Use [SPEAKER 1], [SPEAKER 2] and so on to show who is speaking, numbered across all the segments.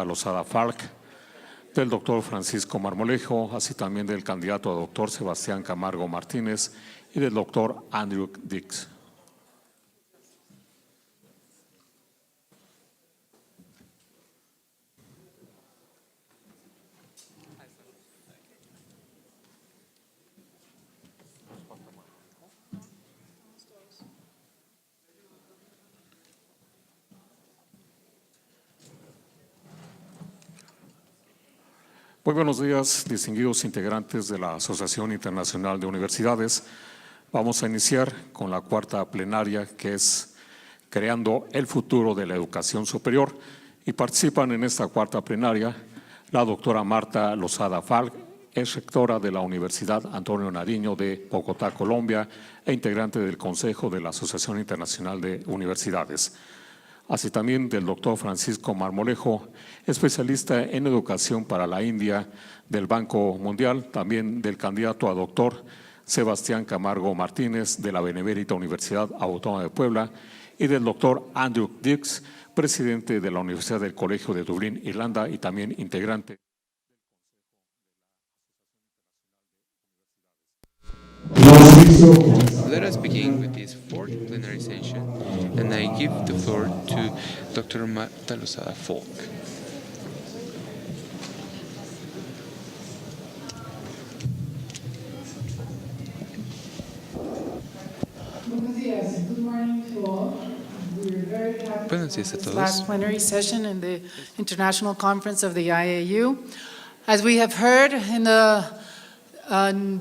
[SPEAKER 1] Lozada Falk, del doctor Francisco Marmolejo, así también del candidato a doctor Sebastián Camargo Martínez y del doctor Andrew Dix. Muy buenos días, distinguidos integrantes de la Asociación Internacional de Universidades. Vamos a iniciar con la cuarta plenaria, que es Creando el futuro de la educación superior, y participan en esta cuarta plenaria la doctora Marta Lozada Falk, es rectora de la Universidad Antonio Nariño de Bogotá, Colombia, e integrante del Consejo de la Asociación Internacional de Universidades. Así también del doctor Francisco Marmolejo, especialista en educación para la India del Banco Mundial, también del candidato a doctor Sebastián Camargo Martínez de la Benemérita Universidad Autónoma de Puebla y del doctor Andrew Dix, presidente de la Universidad del Colegio de Dublín, Irlanda, y también integrante.
[SPEAKER 2] Let us begin with this fourth plenary session, and I give the floor to Dr. Marta Lozada Falk.
[SPEAKER 3] Good morning to all. We're very happy
[SPEAKER 2] Buenos días a
[SPEAKER 3] this
[SPEAKER 2] todos.
[SPEAKER 3] last plenary session in the International Conference of the IAU. As we have heard in the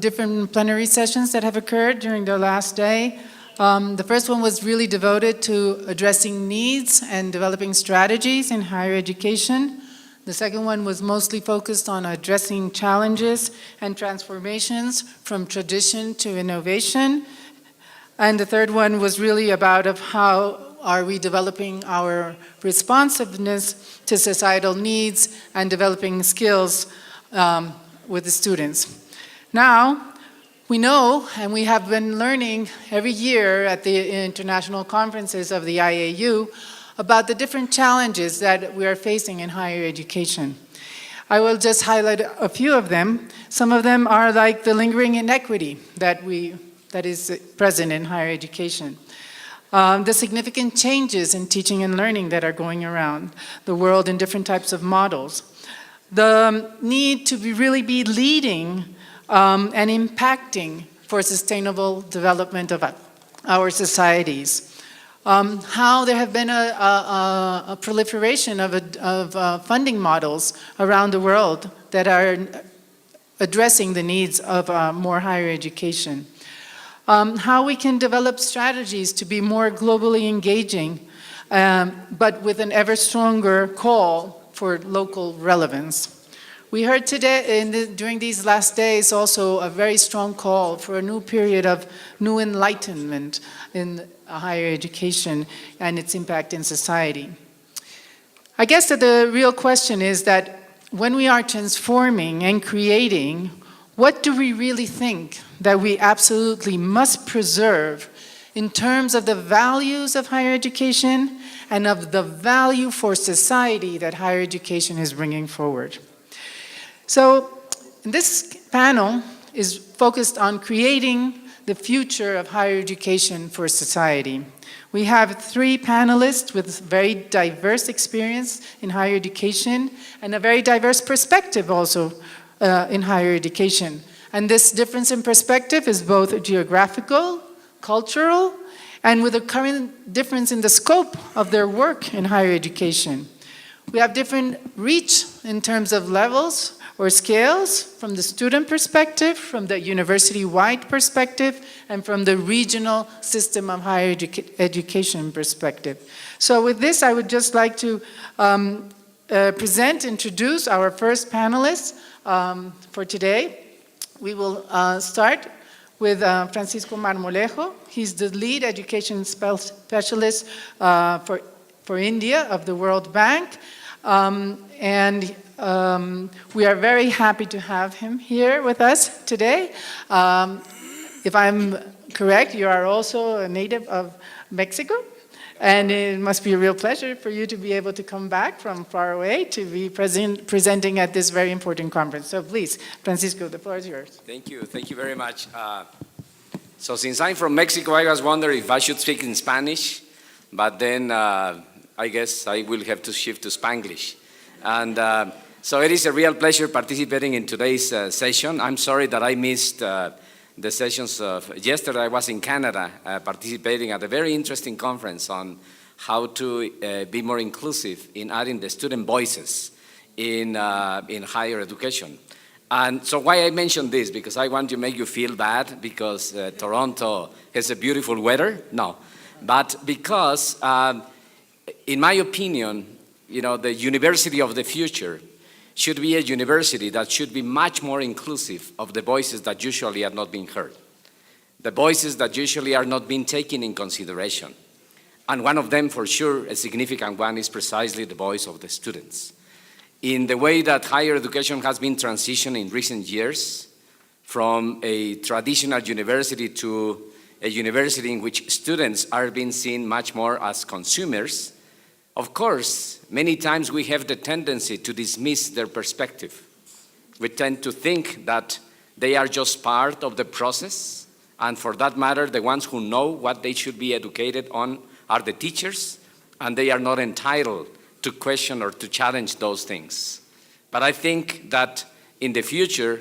[SPEAKER 3] different plenary sessions that have occurred during the last day, the first one was really devoted to addressing needs and developing strategies in higher education. The second one was mostly focused on addressing challenges and transformations from tradition to innovation. And the third one was really about how are we developing our responsiveness to societal needs and developing skills with the students. Now, we know, and we have been learning every year at the international conferences of the IAU about the different challenges that we are facing in higher education. I will just highlight a few of them. Some of them are like the lingering inequity that is present in higher education. The significant changes in teaching and learning that are going around the world in different types of models. The need to really be leading and impacting for sustainable development of our societies. How there have been a proliferation of funding models around the world that are addressing the needs of more higher education. How we can develop strategies to be more globally engaging, but with an ever stronger call for local relevance. We heard today, during these last days, also a very strong call for a new period of new enlightenment in higher education and its impact in society. I guess that the real question is that when we are transforming and creating, what do we really think that we absolutely must preserve in terms of the values of higher education and of the value for society that higher education is bringing forward? So this panel is focused on creating the future of higher education for society. We have three panelists with very diverse experience in higher education and a very diverse perspective also in higher education. And this difference in perspective is both geographical, cultural, and with a current difference in the scope of their work in higher education. We have different reach in terms of levels or scales from the student perspective, from the university-wide perspective, and from the regional system of higher education perspective. So with this, I would just like to introduce our first panelist for today. We will start with Francisco Marmolejo. He's the lead education specialist for India of the World Bank. We are very happy to have him here with us today. If I'm correct, you are also a native of Mexico. And it must be a real pleasure for you to be able to come back from far away to be presenting at this very important conference. So please, Francisco, the floor is yours.
[SPEAKER 4] Thank you very much. So since I'm from Mexico, I was wondering if I should speak in Spanish, but then I guess I will have to shift to Spanglish. And so it is a real pleasure participating in today's session. I'm sorry that I missed the sessions of yesterday. I was in Canada participating at a very interesting conference on how to be more inclusive in adding the student voices in higher education. And so why I mention this, because I want to make you feel bad because Toronto has a beautiful weather? No, but because in my opinion, the university of the future should be a university that should be much more inclusive of the voices that usually are not being heard, the voices that usually are not being taken in consideration. And one of them, for sure, a significant one, is precisely the voice of the students. In the way that higher education has been transitioned in recent years from a traditional university to a university in which students are being seen much more as consumers, of course, many times we have the tendency to dismiss their perspective. We tend to think that they are just part of the process, and for that matter, the ones who know what they should be educated on are the teachers, and they are not entitled to question or to challenge those things. But I think that in the future,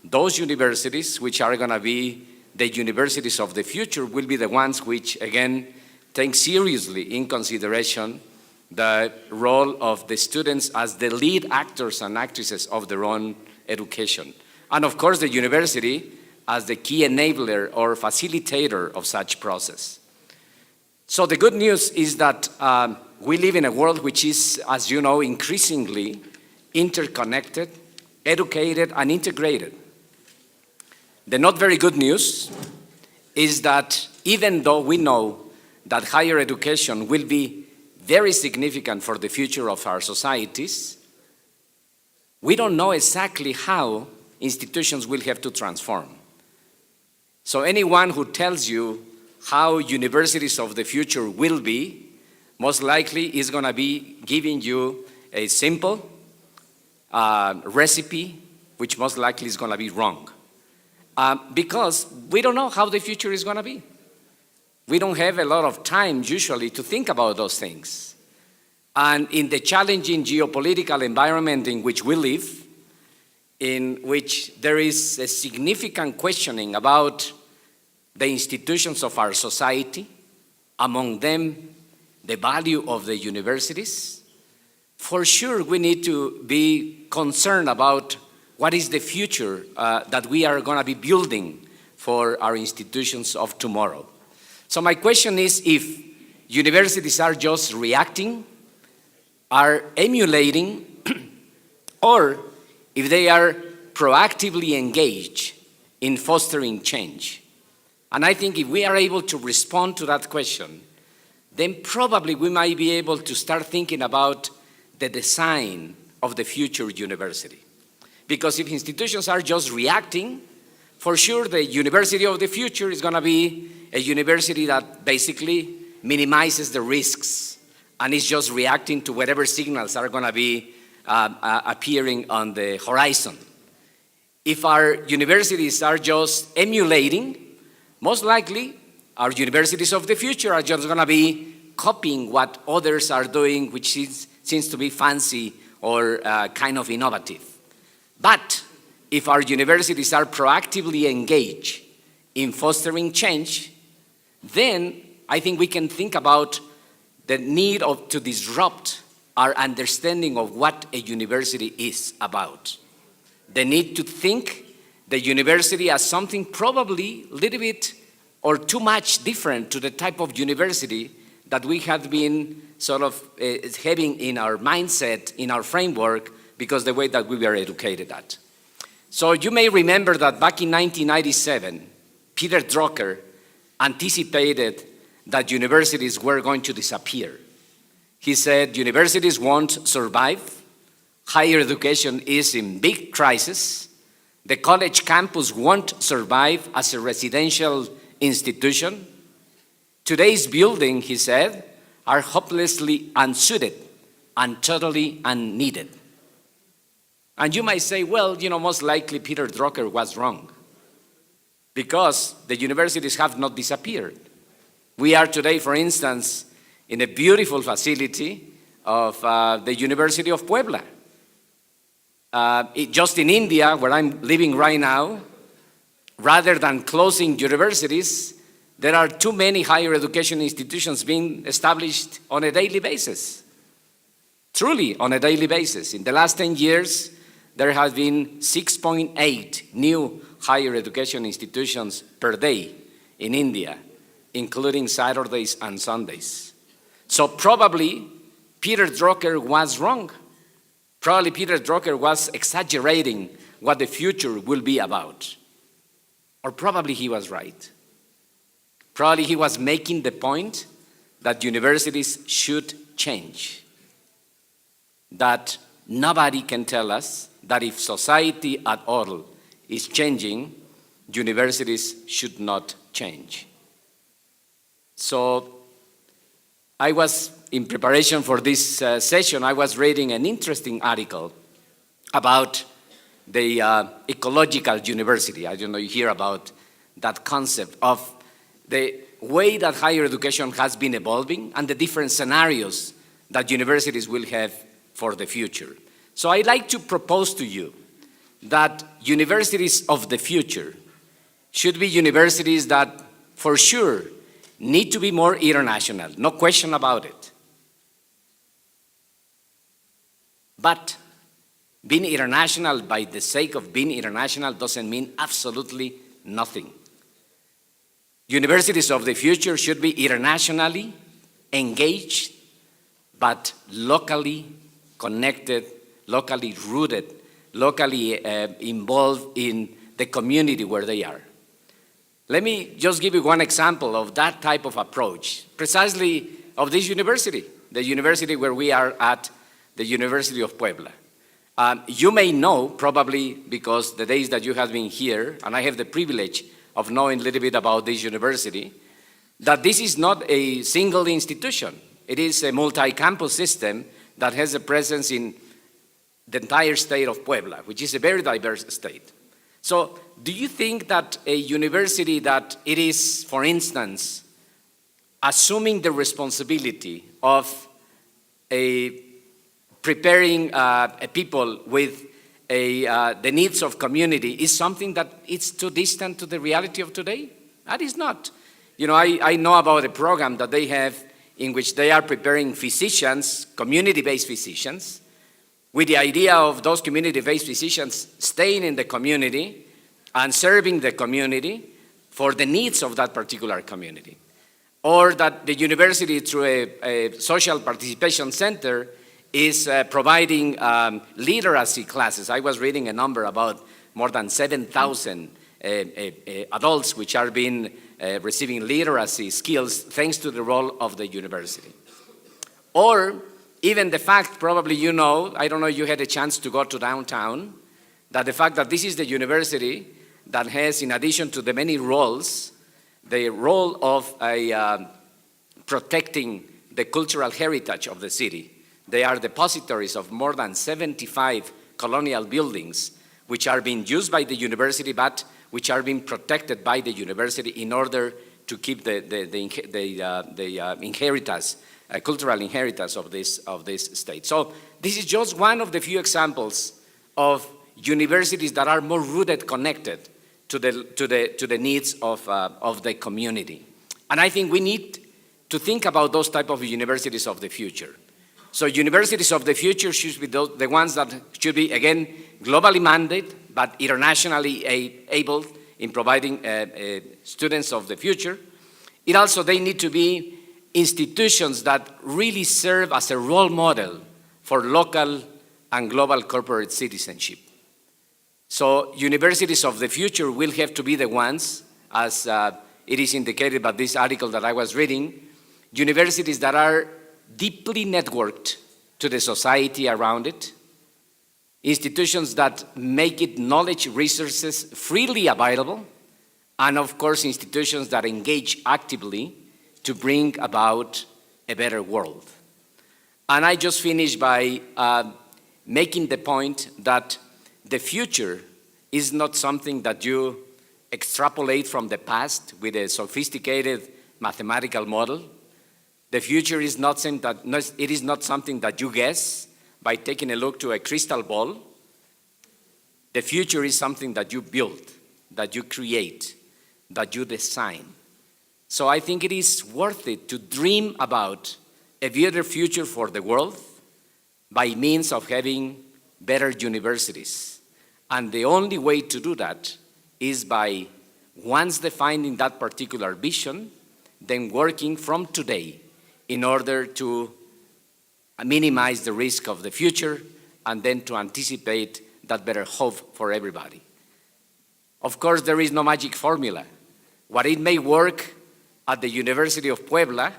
[SPEAKER 4] those universities, which are going to be the universities of the future, will be the ones which, again, take seriously in consideration the role of the students as the lead actors and actresses of their own education. And of course, the university as the key enabler or facilitator of such process. So the good news is that we live in a world which is, as you know, increasingly interconnected, educated, and integrated. The not very good news is that even though we know that higher education will be very significant for the future of our societies, we don't know exactly how institutions will have to transform. So anyone who tells you how universities of the future will be, most likely is going to be giving you a simple recipe, which most likely is going to be wrong. Because we don't know how the future is going to be. We don't have a lot of time usually to think about those things. And in the challenging geopolitical environment in which we live, in which there is a significant questioning about the institutions of our society, among them the value of the universities, for sure we need to be concerned about what is the future that we are going to be building for our institutions of tomorrow. So my question is, if universities are just reacting, are emulating, or if they are proactively engaged in fostering change. And I think if we are able to respond to that question, then probably we might be able to start thinking about the design of the future university. Because if institutions are just reacting, for sure the university of the future is going to be a university that basically minimizes the risks and is just reacting to whatever signals are going to be appearing on the horizon. If our universities are just emulating, most likely our universities of the future are just going to be copying what others are doing, which seems to be fancy or kind of innovative. But if our universities are proactively engaged in fostering change, then I think we can think about the need to disrupt our understanding of what a university is about. The need to think the university as something probably a little bit or too much different to the type of university that we have been sort of having in our mindset, in our framework, because the way that we were educated at. So you may remember that back in 1997, Peter Drucker anticipated that universities were going to disappear. He said, universities won't survive, higher education is in big crisis, the college campus won't survive as a residential institution. Today's building, he said, are hopelessly unsuited and totally unneeded. And you might say, well, most likely Peter Drucker was wrong, because the universities have not disappeared. We are today, for instance, in a beautiful facility of the University of Puebla. Just in India, where I'm living right now, rather than closing universities, there are too many higher education institutions being established on a daily basis. Truly on a daily basis. In the last 10 years, there have been 6.8 new higher education institutions per day in India, including Saturdays and Sundays. So probably Peter Drucker was wrong. Probably Peter Drucker was exaggerating what the future will be about. Or probably he was right. Probably he was making the point that universities should change. That nobody can tell us that if society at all is changing, universities should not change. So I was, in preparation for this session, I was reading an interesting article about the ecological university. I don't know, you hear about that concept of the way that higher education has been evolving and the different scenarios that universities will have for the future. So I'd like to propose to you that universities of the future should be universities that, for sure, need to be more international, no question about it. But being international by the sake of being international doesn't mean absolutely nothing. Universities of the future should be internationally engaged, but locally connected, locally rooted, locally involved in the community where they are. Let me just give you one example of that type of approach, precisely of this university, the university where we are at, the University of Puebla. You may know, probably because the days that you have been here, and I have the privilege of knowing a little bit about this university, that this is not a single institution. It is a multi-campus system that has a presence in the entire state of Puebla, which is a very diverse state. So do you think that a university that it is, for instance, assuming the responsibility of preparing people with the needs of community is something that is too distant to the reality of today? That is not. I know about a program that they have in which they are preparing physicians, community-based physicians, with the idea of those community-based physicians staying in the community and serving the community for the needs of that particular community. Or that the university, through a social participation center, is providing literacy classes. I was reading a number about more than 7,000 adults which are being receiving literacy skills thanks to the role of the university. Or even the fact, probably you know, I don't know if you had a chance to go to downtown, that the fact that this is the university that has, in addition to the many roles, the role of protecting the cultural heritage of the city. They are depositories of more than 75 colonial buildings which are being used by the university, but which are being protected by the university in order to keep the inheritance, cultural inheritance of this state. So this is just one of the few examples of universities that are more rooted, connected to the needs of the community. And I think we need to think about those type of universities of the future. So universities of the future should be the ones that should be, again, globally mandated, but internationally able in providing students of the future. They need to be institutions that really serve as a role model for local and global corporate citizenship. So universities of the future will have to be the ones, as it is indicated by this article that I was reading, universities that are deeply networked to the society around it, institutions that make it knowledge resources freely available, and of course institutions that engage actively to bring about a better world. And I just finished by making the point that the future is not something that you extrapolate from the past with a sophisticated mathematical model. The future is not something that you guess by taking a look to a crystal ball. The future is something that you build, that you create, that you design. So I think it is worth it to dream about a better future for the world by means of having better universities. And the only way to do that is by, once defining that particular vision, then working from today in order to minimize the risk of the future and then to anticipate that better hope for everybody. Of course, there is no magic formula. What it may work at the University of Puebla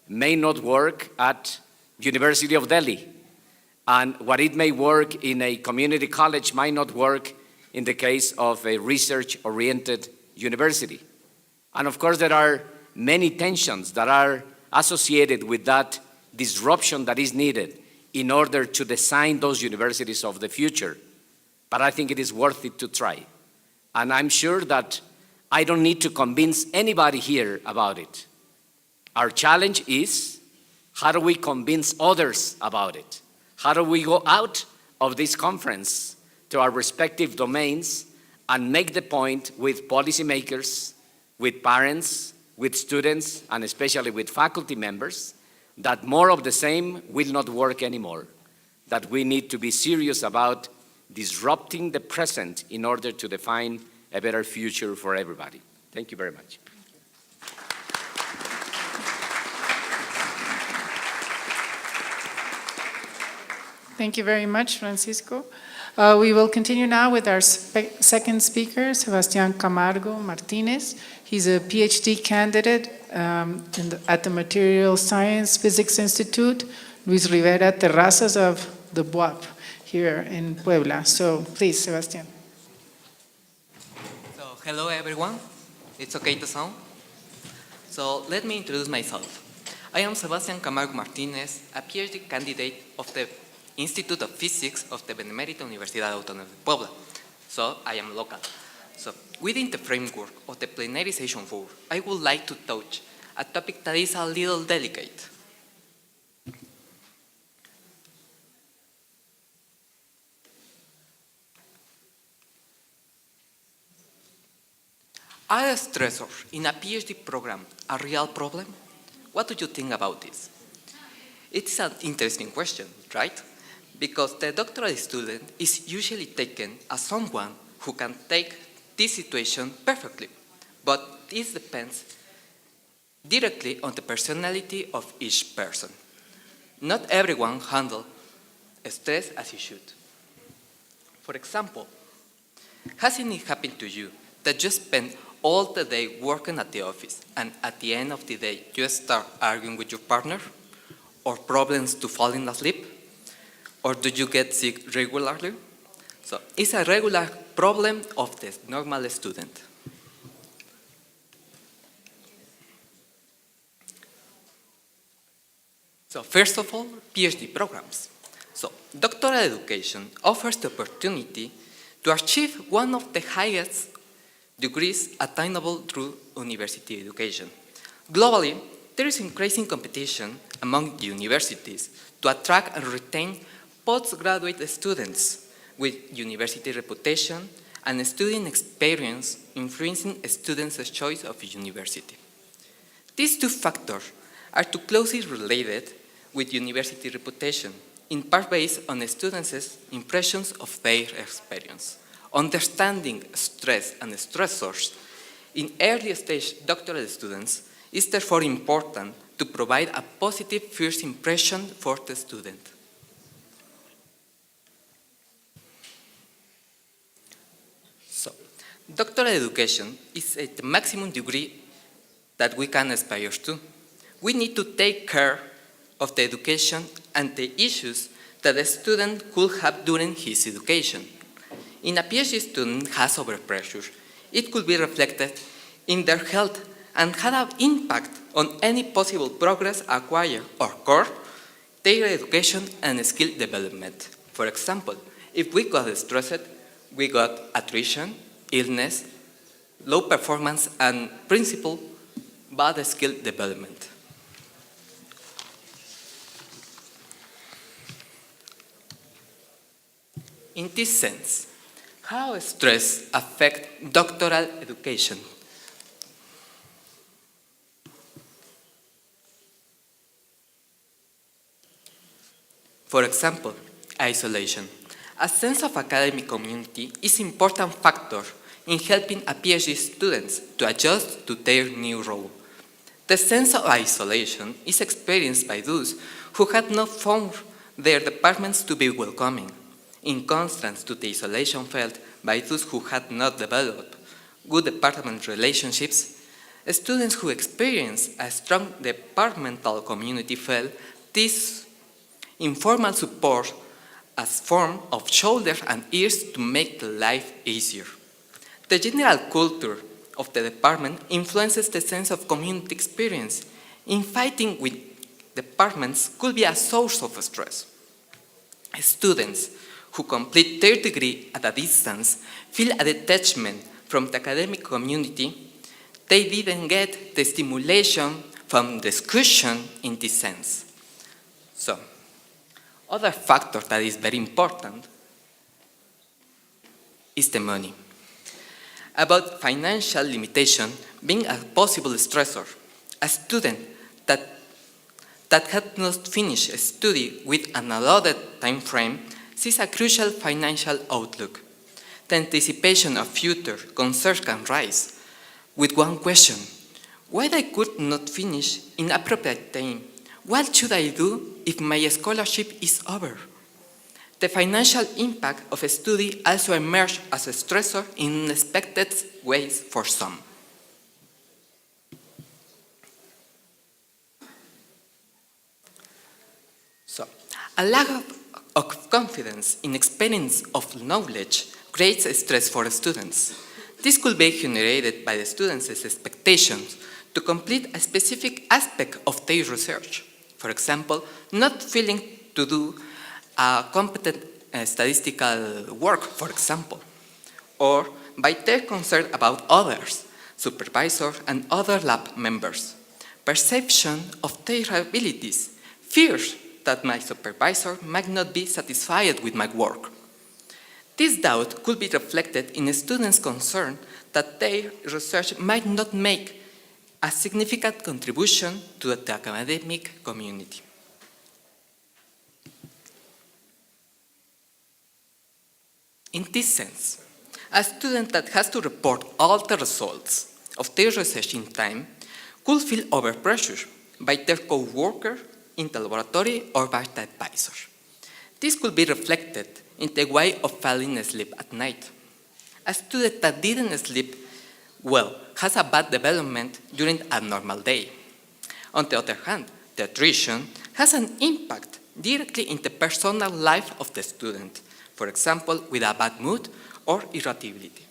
[SPEAKER 4] may not work at University of Delhi. And what it may work in a community college might not work in the case of a research-oriented university. And of course, there are many tensions that are associated with that disruption that is needed in order to design those universities of the future. But I think it is worth it to try. And I'm sure that I don't need to convince anybody here about it. Our challenge is, how do we convince others about it? How do we go out of this conference to our respective domains and make the point with policymakers, with parents, with students, and especially with faculty members, that more of the same will not work anymore, that we need to be serious about disrupting the present in order to define a better future for everybody. Thank you very much.
[SPEAKER 3] Thank you very much, Francisco. We will continue now with our second speaker, Sebastián Camargo Martínez. He's a PhD candidate at the Material Science Physics Institute, Luis Rivera Terrazas of the BUAP here in Puebla. So please, Sebastián.
[SPEAKER 5] So hello everyone, it's okay to sound? So let me introduce myself. I am Sebastián Camargo Martínez, a PhD candidate of the Institute of Physics of the Benemérita Universidad Autónoma de Puebla. So I am local. So within the framework of the Plenary Session IV, I would like to touch a topic that is a little delicate. Are stressors in a PhD program a real problem? What do you think about this? It's an interesting question, right? Because the doctoral student is usually taken as someone who can take this situation perfectly. But this depends directly on the personality of each person. Not everyone handles stress as he should. For example, hasn't it happened to you that you spend all the day working at the office and at the end of the day you start arguing with your partner? Or problems to falling asleep? Or do you get sick regularly? So it's a regular problem of the normal student. So first of all, PhD programs. So doctoral education offers the opportunity to achieve one of the highest degrees attainable through university education. Globally, there is increasing competition among the universities to attract and retain postgraduate students with university reputation and student experience influencing students' choice of university. These two factors are too closely related with university reputation, in part based on students' impressions of their experience. Understanding stress and stressors in early stage doctoral students is therefore important to provide a positive first impression for the student. So, doctoral education is at the maximum degree that we can aspire to. We need to take care of the education and the issues that the student could have during his education. In a PhD student has overpressure, it could be reflected in their health and have an impact on any possible progress acquired or core, their education and skill development. For example, if we got stressed, we got attrition, illness, low performance, and principal bad skill development. In this sense, how stress affects doctoral education? For example, isolation. A sense of academic community is an important factor in helping a PhD students to adjust to their new role. The sense of isolation is experienced by those who had not found their departments to be welcoming, in contrast to the isolation felt by those who had not developed good department relationships. Students who experience a strong departmental community felt this informal support as form of shoulders and ears to make life easier. The general culture of the department influences the sense of community experience. Infighting with departments could be a source of stress. Students who complete their degree at a distance feel a detachment from the academic community. They didn't get the stimulation from discussion in this sense. So, other factor that is very important is the money. About financial limitation being a possible stressor, a student that had not finished a study with an allotted time frame sees a crucial financial outlook. The anticipation of future concerns can rise with one question: why I could not finish in appropriate time? What should I do if my scholarship is over? The financial impact of a study also emerged as a stressor in unexpected ways for some. So, a lack of confidence in experience of knowledge creates stress for students. This could be generated by the students' expectations to complete a specific aspect of their research. For example, not feeling to do a competent statistical work, for example, or by their concern about others, supervisors and other lab members. Perception of their abilities, fears that my supervisor might not be satisfied with my work. This doubt could be reflected in a student's concern that their research might not make a significant contribution to the academic community. In this sense, a student that has to report all the results of their research in time could feel overpressured by their co-worker in the laboratory or by the advisor. This could be reflected in the way of falling asleep at night. A student that didn't sleep well has a bad development during a normal day. On the other hand, the attrition has an impact directly in the personal life of the student, for example, with a bad mood or irritability.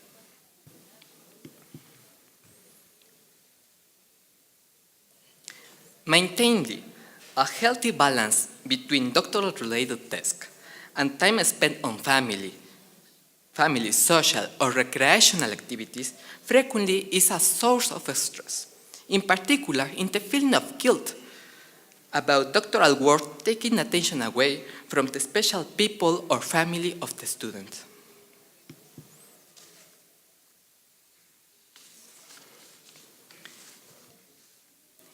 [SPEAKER 5] Maintaining a healthy balance between doctoral-related tasks and time spent on family, social, or recreational activities frequently is a source of stress, in particular in the feeling of guilt about doctoral work taking attention away from the special people or family of the student.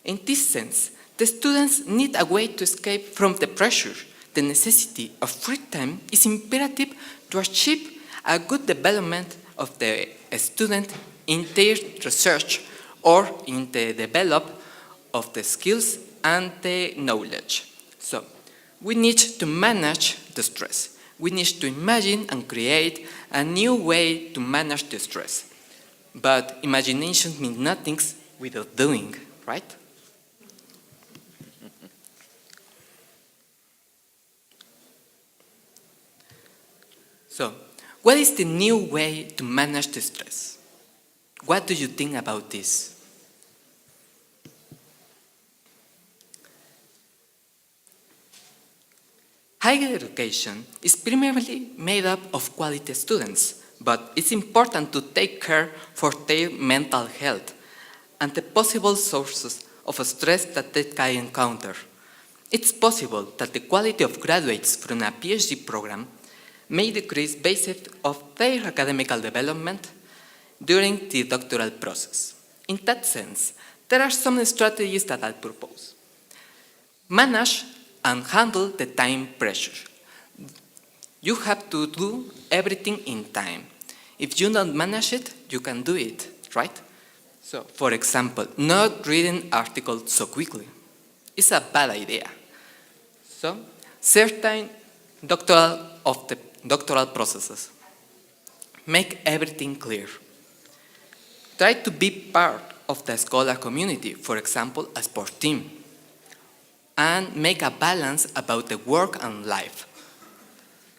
[SPEAKER 5] In this sense, the students need a way to escape from the pressure. The necessity of free time is imperative to achieve a good development of the student in their research or in the development of the skills and the knowledge. So, we need to manage the stress. We need to imagine and create a new way to manage the stress. But imagination means nothing without doing, right? So, what is the new way to manage the stress? What do you think about this? Higher education is primarily made up of quality students, but it's important to take care for their mental health and the possible sources of stress that they can encounter. It's possible that the quality of graduates from a PhD program may decrease based on their academic development during the doctoral process. In that sense, there are some strategies that I propose. Manage and handle the time pressure. You have to do everything in time. If you don't manage it, you can do it, right? So, for example, not reading articles so quickly is a bad idea. So, certain doctoral processes. Make everything clear. Try to be part of the scholar community, for example, a sport team, and make a balance about the work and life.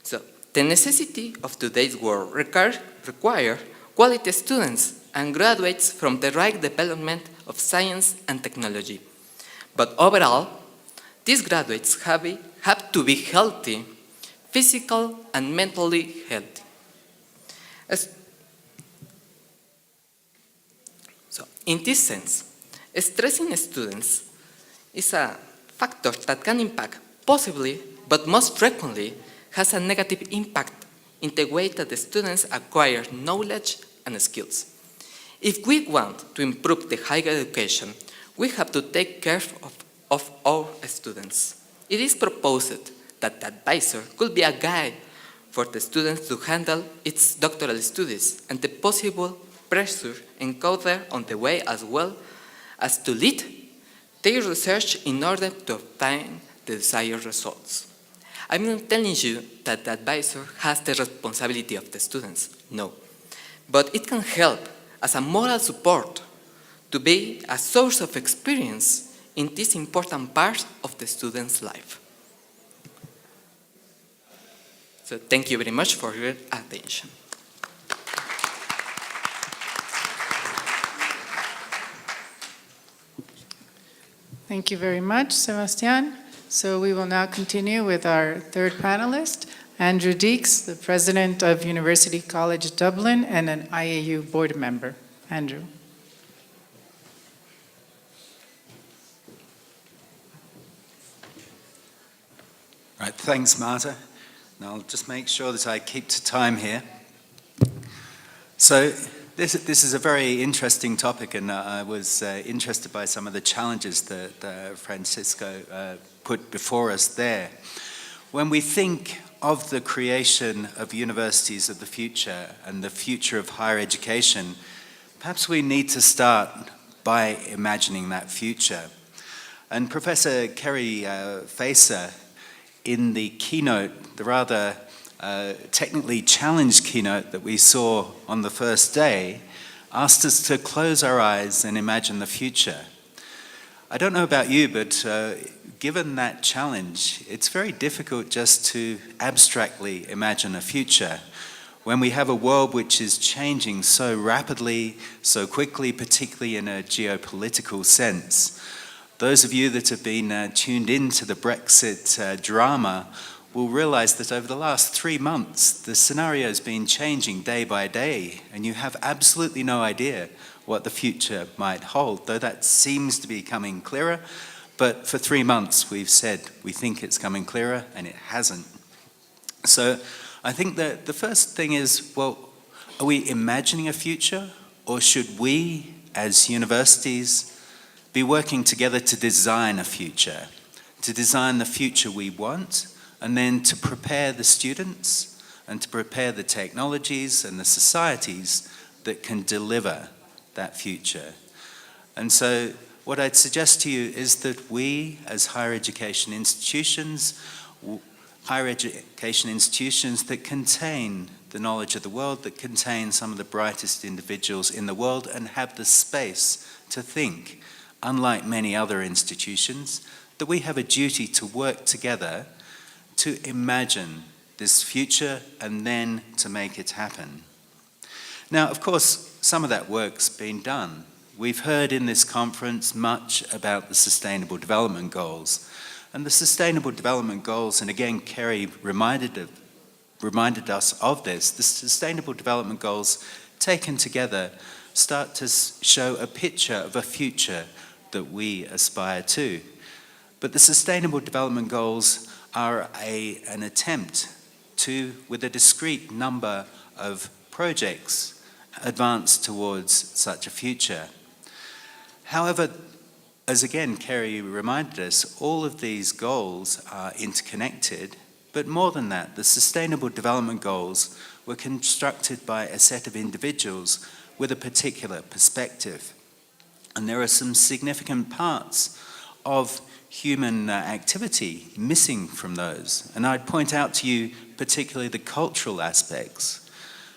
[SPEAKER 5] So, the necessity of today's world require quality students and graduates from the right development of science and technology. But overall, these graduates have to be healthy, physical and mentally healthy. So, in this sense, stressing students is a factor that can impact, possibly, but most frequently, has a negative impact in the way that the students acquire knowledge and skills. If we want to improve the higher education, we have to take care of our students. It is proposed that the advisor could be a guide for the students to handle its doctoral studies and the possible pressure encountered on the way, as well as to lead their research in order to obtain the desired results. I'm not telling you that the advisor has the responsibility of the students, no. But it can help as a moral support to be a source of experience in this important part of the student's life. So thank you very much for your attention.
[SPEAKER 3] Thank you very much, Sebastián. So we will now continue with our third panelist, Andrew Deeks, the president of University College Dublin and an IAU board member. Andrew.
[SPEAKER 6] Right, thanks, Marta. And I'll just make sure that I keep to time here. So this is a very interesting topic, and I was interested by some of the challenges that Francisco put before us there. When we think of the creation of universities of the future and the future of higher education, perhaps we need to start by imagining that future. And Professor Kerry Facer, in the keynote, the rather technically challenged keynote that we saw on the first day, asked us to close our eyes and imagine the future. I don't know about you, but given that challenge, it's very difficult just to abstractly imagine a future when we have a world which is changing so rapidly, so quickly, particularly in a geopolitical sense. Those of you that have been tuned into the Brexit drama will realize that over the last 3 months, the scenario has been changing day by day, and you have absolutely no idea what the future might hold, though that seems to be coming clearer. But for 3 months, we've said we think it's coming clearer, and it hasn't. So I think that the first thing is, well, are we imagining a future, or should we, as universities, be working together to design a future, to design the future we want, and then to prepare the students and to prepare the technologies and the societies that can deliver that future. And so what I'd suggest to you is that we, as higher education institutions that contain the knowledge of the world, that contain some of the brightest individuals in the world and have the space to think, unlike many other institutions, that we have a duty to work together to imagine this future and then to make it happen. Now, of course, some of that work's been done. We've heard in this conference much about the Sustainable Development Goals, And the Sustainable Development Goals, and again, Kerry reminded us of this, the Sustainable Development Goals taken together start to show a picture of a future that we aspire to. But the Sustainable Development Goals are an attempt to, with a discrete number of projects, advance towards such a future. However, as again Kerry reminded us, all of these goals are interconnected, but more than that, the Sustainable Development Goals were constructed by a set of individuals with a particular perspective. And there are some significant parts of human activity missing from those. And I'd point out to you particularly the cultural aspects.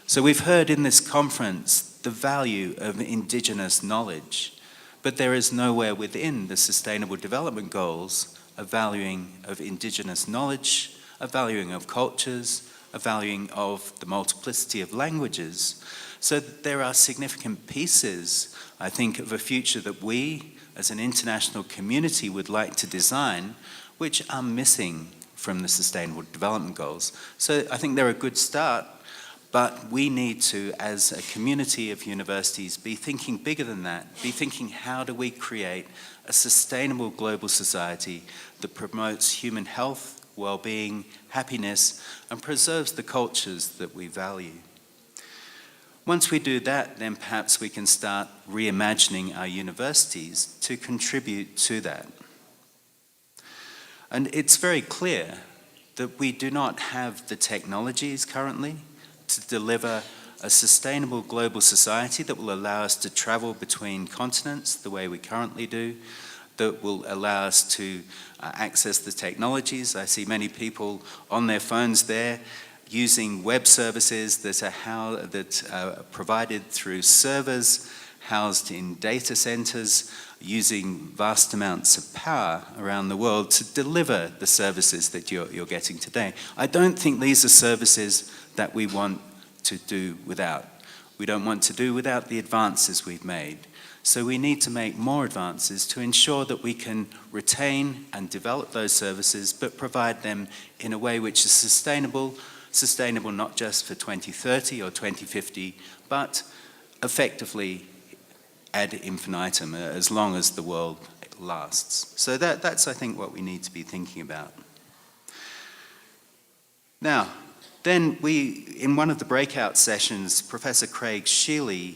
[SPEAKER 6] So we've heard in this conference the value of indigenous knowledge, but there is nowhere within the Sustainable Development Goals a valuing of indigenous knowledge, a valuing of cultures, a valuing of the multiplicity of languages. So that there are significant pieces, I think, of a future that we, as an international community, would like to design, which are missing from the Sustainable Development Goals. So I think they're a good start, but we need to, as a community of universities, be thinking bigger than that, be thinking how do we create a sustainable global society that promotes human health, well-being, happiness, and preserves the cultures that we value. Once we do that, then perhaps we can start reimagining our universities to contribute to that. And it's very clear that we do not have the technologies currently to deliver a sustainable global society that will allow us to travel between continents the way we currently do, that will allow us to access the technologies. I see many people on their phones there using web services that are provided through servers housed in data centers, using vast amounts of power around the world to deliver the services that you're getting today. I don't think these are services that we want to do without. We don't want to do without the advances we've made. So we need to make more advances to ensure that we can retain and develop those services, but provide them in a way which is sustainable not just for 2030 or 2050, but effectively ad infinitum, as long as the world lasts. So that's, I think, what we need to be thinking about. Now, then in one of the breakout sessions, Professor Craig Shealy,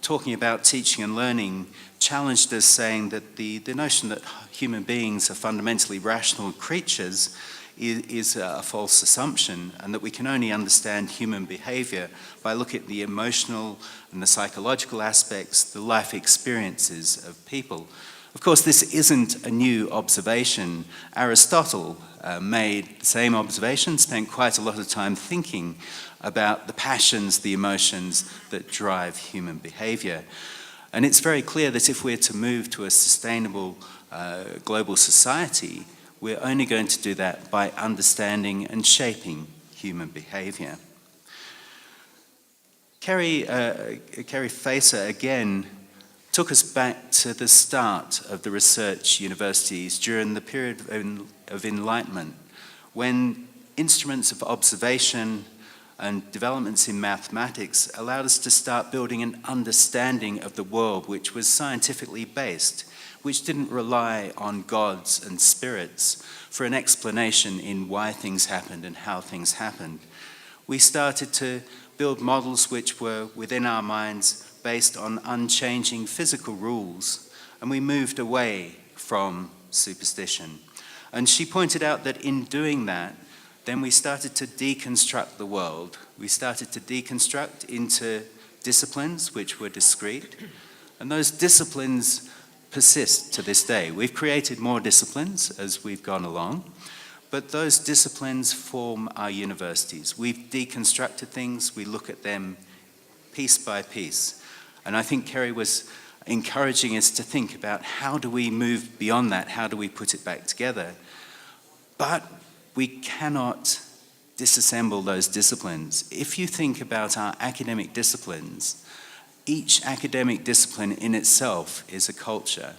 [SPEAKER 6] talking about teaching and learning, challenged us, saying that the notion that human beings are fundamentally rational creatures is a false assumption, and that we can only understand human behavior by looking at the emotional and the psychological aspects, the life experiences of people. Of course, this isn't a new observation. Aristotle made the same observation, spent quite a lot of time thinking about the passions, the emotions that drive human behavior. And it's very clear that if we're to move to a sustainable global society, we're only going to do that by understanding and shaping human behavior. Kerry Facer again took us back to the start of the research universities during the period of Enlightenment, when instruments of observation and developments in mathematics allowed us to start building an understanding of the world which was scientifically based, which didn't rely on gods and spirits for an explanation in why things happened and how things happened. We started to build models which were within our minds based on unchanging physical rules, and we moved away from superstition. And she pointed out that in doing that, then we started to deconstruct the world. We started to deconstruct into disciplines which were discrete, and those disciplines persist to this day. We've created more disciplines as we've gone along, but those disciplines form our universities. We've deconstructed things, we look at them piece by piece. And I think Kerry was encouraging us to think about how do we move beyond that, how do we put it back together. But we cannot disassemble those disciplines. If you think about our academic disciplines, each academic discipline in itself is a culture.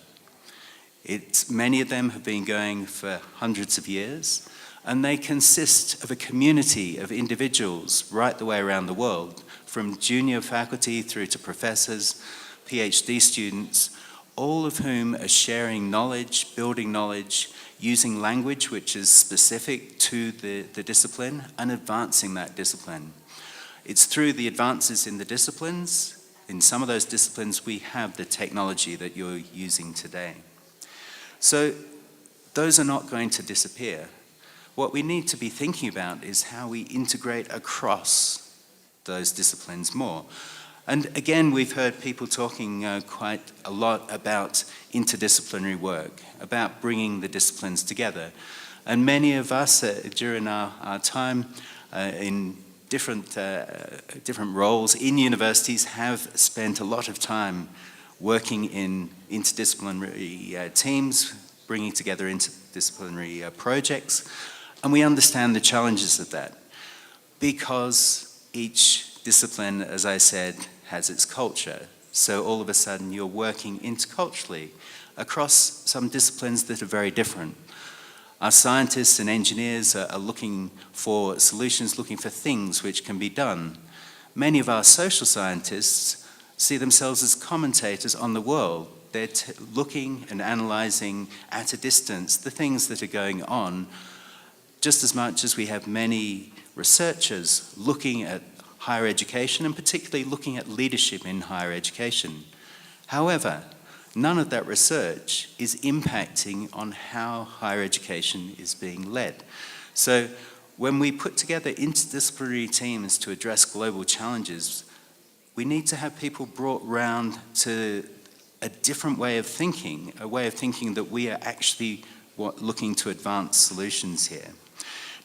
[SPEAKER 6] Many of them have been going for hundreds of years, and they consist of a community of individuals right the way around the world, from junior faculty through to professors, PhD students, all of whom are sharing knowledge, building knowledge, using language which is specific to the discipline, and advancing that discipline. It's through the advances in the disciplines, in some of those disciplines, we have the technology that you're using today. So those are not going to disappear. What we need to be thinking about is how we integrate across those disciplines more. And again, we've heard people talking quite a lot about interdisciplinary work, about bringing the disciplines together. And many of us during our time in different roles in universities have spent a lot of time working in interdisciplinary teams, bringing together interdisciplinary projects, and we understand the challenges of that because each discipline, as I said, has its culture. So all of a sudden you're working interculturally across some disciplines that are very different. Our scientists and engineers are looking for solutions, looking for things which can be done. Many of our social scientists see themselves as commentators on the world. They're looking and analyzing at a distance the things that are going on, just as much as we have many researchers looking at higher education and particularly looking at leadership in higher education. However, none of that research is impacting on how higher education is being led. So when we put together interdisciplinary teams to address global challenges, we need to have people brought round to a different way of thinking, a way of thinking that we are actually looking to advance solutions here.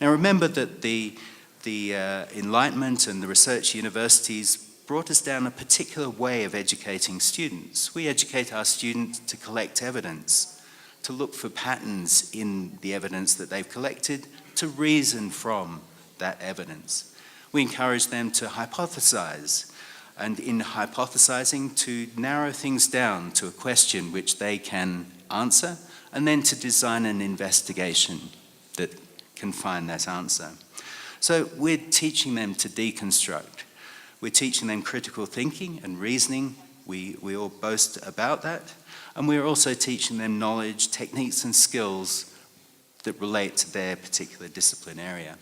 [SPEAKER 6] Now remember that the Enlightenment and the research universities brought us down a particular way of educating students. We educate our students to collect evidence, to look for patterns in the evidence that they've collected, to reason from that evidence. We encourage them to hypothesize, and in hypothesizing, to narrow things down to a question which they can answer, and then to design an investigation that can find that answer. So we're teaching them to deconstruct. We're teaching them critical thinking and reasoning. We all boast about that. And we're also teaching them knowledge, techniques and skills that relate to their particular discipline area.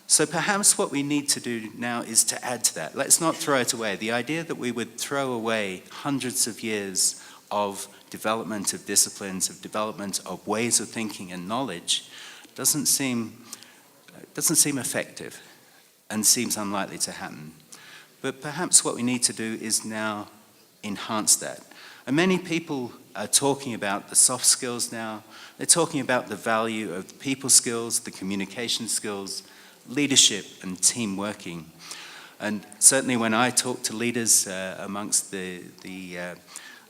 [SPEAKER 6] So perhaps what we need to do now is to add to that. Let's not throw it away. The idea that we would throw away hundreds of years of development of disciplines, of development of ways of thinking and knowledge doesn't seem effective and seems unlikely to happen. But perhaps what we need to do is now enhance that. And many people are talking about the soft skills now. They're talking about the value of the people skills, the communication skills, leadership and team working. And certainly when I talk to leaders amongst the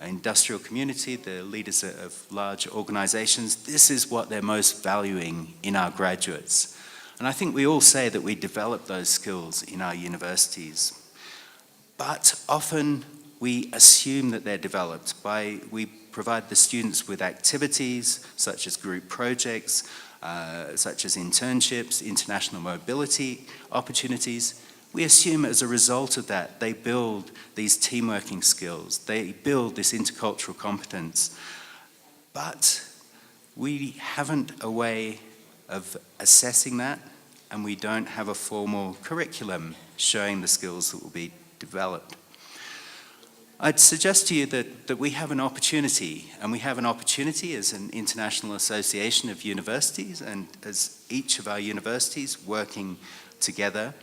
[SPEAKER 6] industrial community, the leaders of large organizations, this is what they're most valuing in our graduates. And I think we all say that we develop those skills in our universities. But often we assume that they're developed we provide the students with activities such as group projects, such as internships, international mobility opportunities. We assume as a result of that, they build these team-working skills, they build this intercultural competence. But we haven't a way of assessing that, and we don't have a formal curriculum showing the skills that will be developed. I'd suggest to you that we have an opportunity, and we have an opportunity as an international association of universities and as each of our universities working together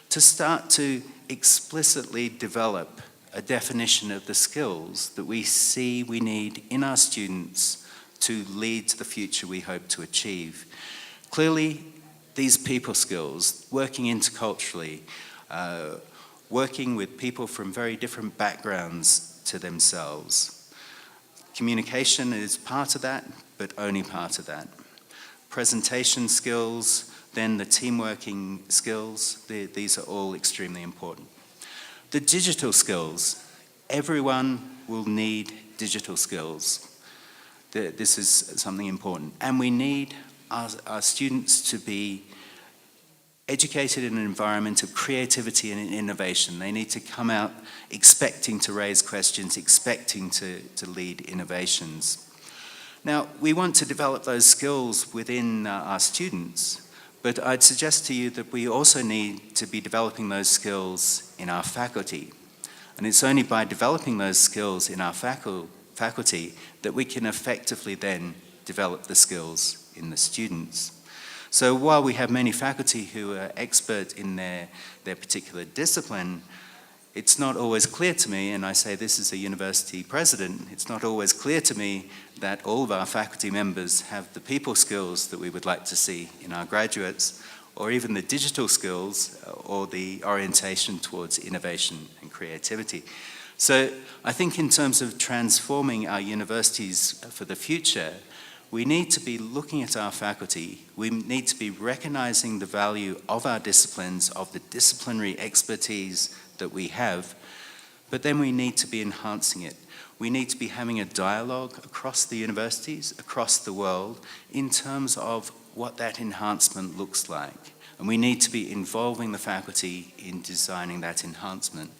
[SPEAKER 6] to start to explicitly develop a definition of the skills that we see we need in our students to lead to the future we hope to achieve. Clearly, these people skills, working interculturally, working with people from very different backgrounds to themselves. Communication is part of that, but only part of that. Presentation skills, then the team-working skills, these are all extremely important. The digital skills, everyone will need digital skills. This is something important. And we need our students to be educated in an environment of creativity and innovation. They need to come out expecting to raise questions, expecting to lead innovations. Now, we want to develop those skills within our students, but I'd suggest to you that we also need to be developing those skills in our faculty. And it's only by developing those skills in our faculty that we can effectively then develop the skills in the students. So while we have many faculty who are expert in their particular discipline, it's not always clear to me, and I say this as a university president, it's not always clear to me that all of our faculty members have the people skills that we would like to see in our graduates, or even the digital skills or the orientation towards innovation and creativity. So I think in terms of transforming our universities for the future, we need to be looking at our faculty, we need to be recognizing the value of our disciplines, of the disciplinary expertise that we have, but then we need to be enhancing it. We need to be having a dialogue across the universities, across the world, in terms of what that enhancement looks like. And we need to be involving the faculty in designing that enhancement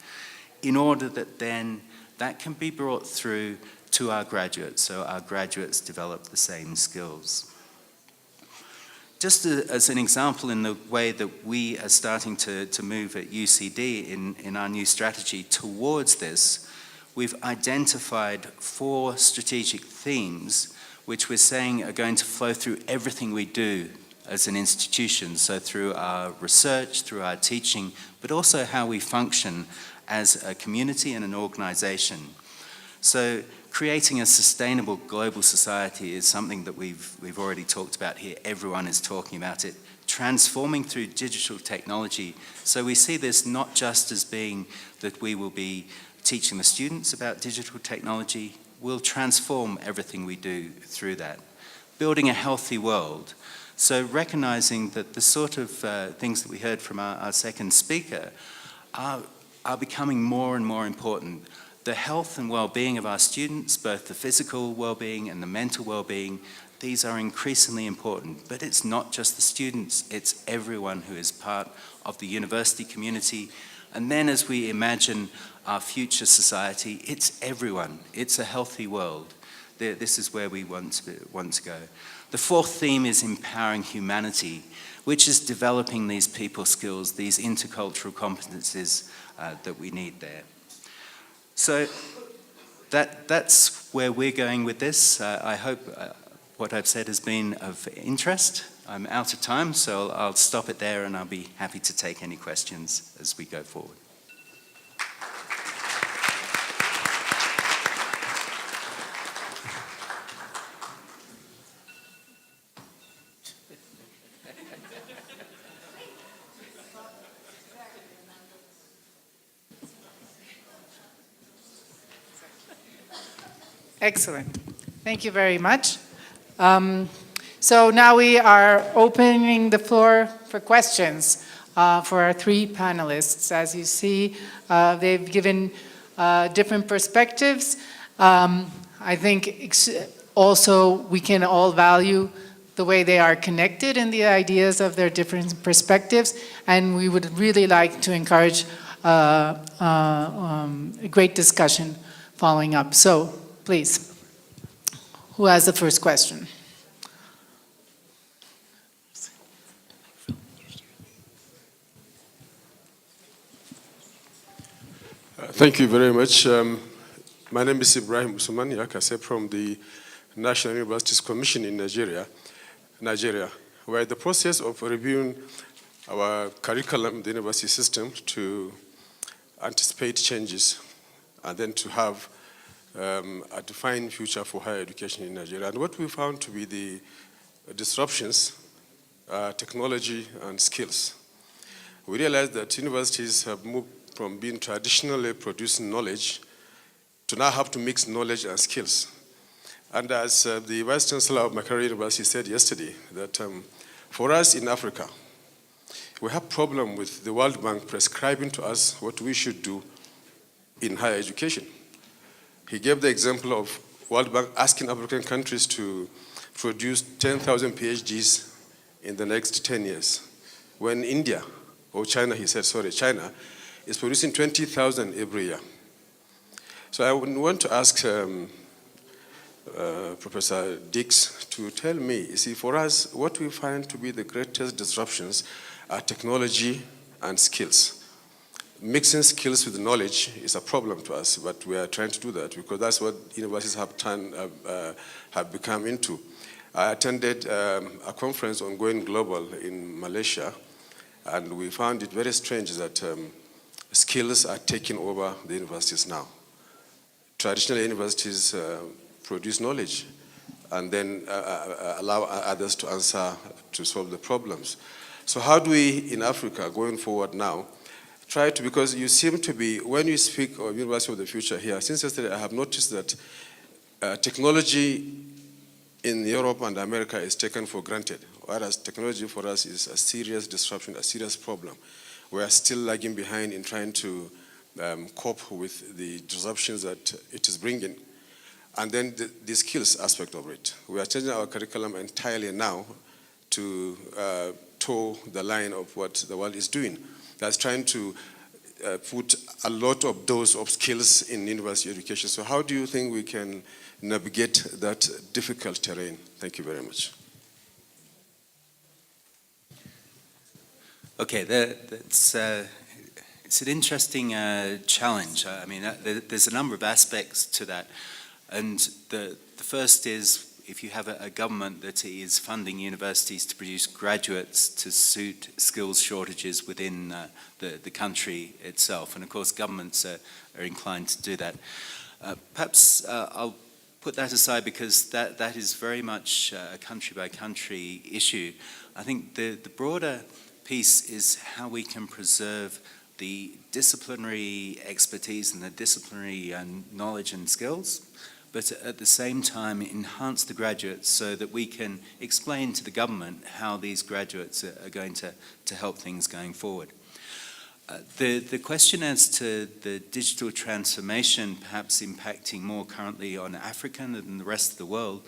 [SPEAKER 6] in order that then that can be brought through to our graduates, so our graduates develop the same skills. Just as an example in the way that we are starting to move at UCD in our new strategy towards this, we've identified 4 strategic themes which we're saying are going to flow through everything we do as an institution, so through our research, through our teaching, but also how we function as a community and an organization. So creating a sustainable global society is something that we've already talked about here. Everyone is talking about it. Transforming through digital technology. So we see this not just as being that we will be teaching the students about digital technology, we'll transform everything we do through that. Building a healthy world. So recognizing that the sort of things that we heard from our second speaker are becoming more and more important. The health and well-being of our students, both the physical well-being and the mental well-being, these are increasingly important. But it's not just the students, it's everyone who is part of the university community. And then as we imagine our future society, it's everyone. It's a healthy world. This is where we want to go. The 4th theme is empowering humanity, which is developing these people skills, these intercultural competencies that we need there. So that's where we're going with this. I hope what I've said has been of interest. I'm out of time, so I'll stop it there and I'll be happy to take any questions as we go forward.
[SPEAKER 3] Excellent. Thank you very much. So now we are opening the floor for questions for our 3 panelists. As you see, they've given different perspectives. I think also we can all value the way they are connected in the ideas of their different perspectives, and we would really like to encourage a great discussion following up. So, please, who has the first question?
[SPEAKER 7] Thank you very much. My name is Ibrahim Usman Yakase from the National Universities Commission in Nigeria, we're in the process of reviewing our curriculum, the university system, to anticipate changes and then to have a defined future for higher education in Nigeria. And what we found to be the disruptions, technology and skills. We realized that universities have moved from being traditionally producing knowledge to now have to mix knowledge and skills. And as the Vice Chancellor of Makerere University said yesterday, that for us in Africa, we have a problem with the World Bank prescribing to us what we should do in higher education. He gave the example of World Bank asking African countries to produce 10,000 PhDs in the next 10 years. When India, or China, he said, sorry, China, is producing 20,000 every year. So I would want to ask Professor Dix to tell me, you see, for us, what we find to be the greatest disruptions are technology and skills. Mixing skills with knowledge is a problem to us, but we are trying to do that because that's what universities have become into. I attended a conference on going global in Malaysia, and we found it very strange that skills are taking over the universities now. Traditional universities produce knowledge and then allow others to answer to solve the problems. So how do we, in Africa, going forward now, try to, because you seem to be, when you speak of University of the Future here, since yesterday I have noticed that technology in Europe and America is taken for granted, whereas technology for us is a serious disruption, a serious problem. We are still lagging behind in trying to cope with the disruptions that it is bringing. And then the skills aspect of it. We are changing our curriculum entirely now to toe the line of what the world is doing. That's trying to put a lot of those of skills in university education. So how do you think we can navigate that difficult terrain? Thank you very much.
[SPEAKER 6] Okay, it's an interesting challenge. I mean, there's a number of aspects to that. And the first is, if you have a government that is funding universities to produce graduates to suit skills shortages within the country itself, and of course governments are inclined to do that. Perhaps I'll put that aside because that is very much a country-by-country issue. I think the broader piece is how we can preserve the disciplinary expertise and the disciplinary knowledge and skills, but at the same time enhance the graduates so that we can explain to the government how these graduates are going to help things going forward. The question as to the digital transformation perhaps impacting more currently on Africa than the rest of the world,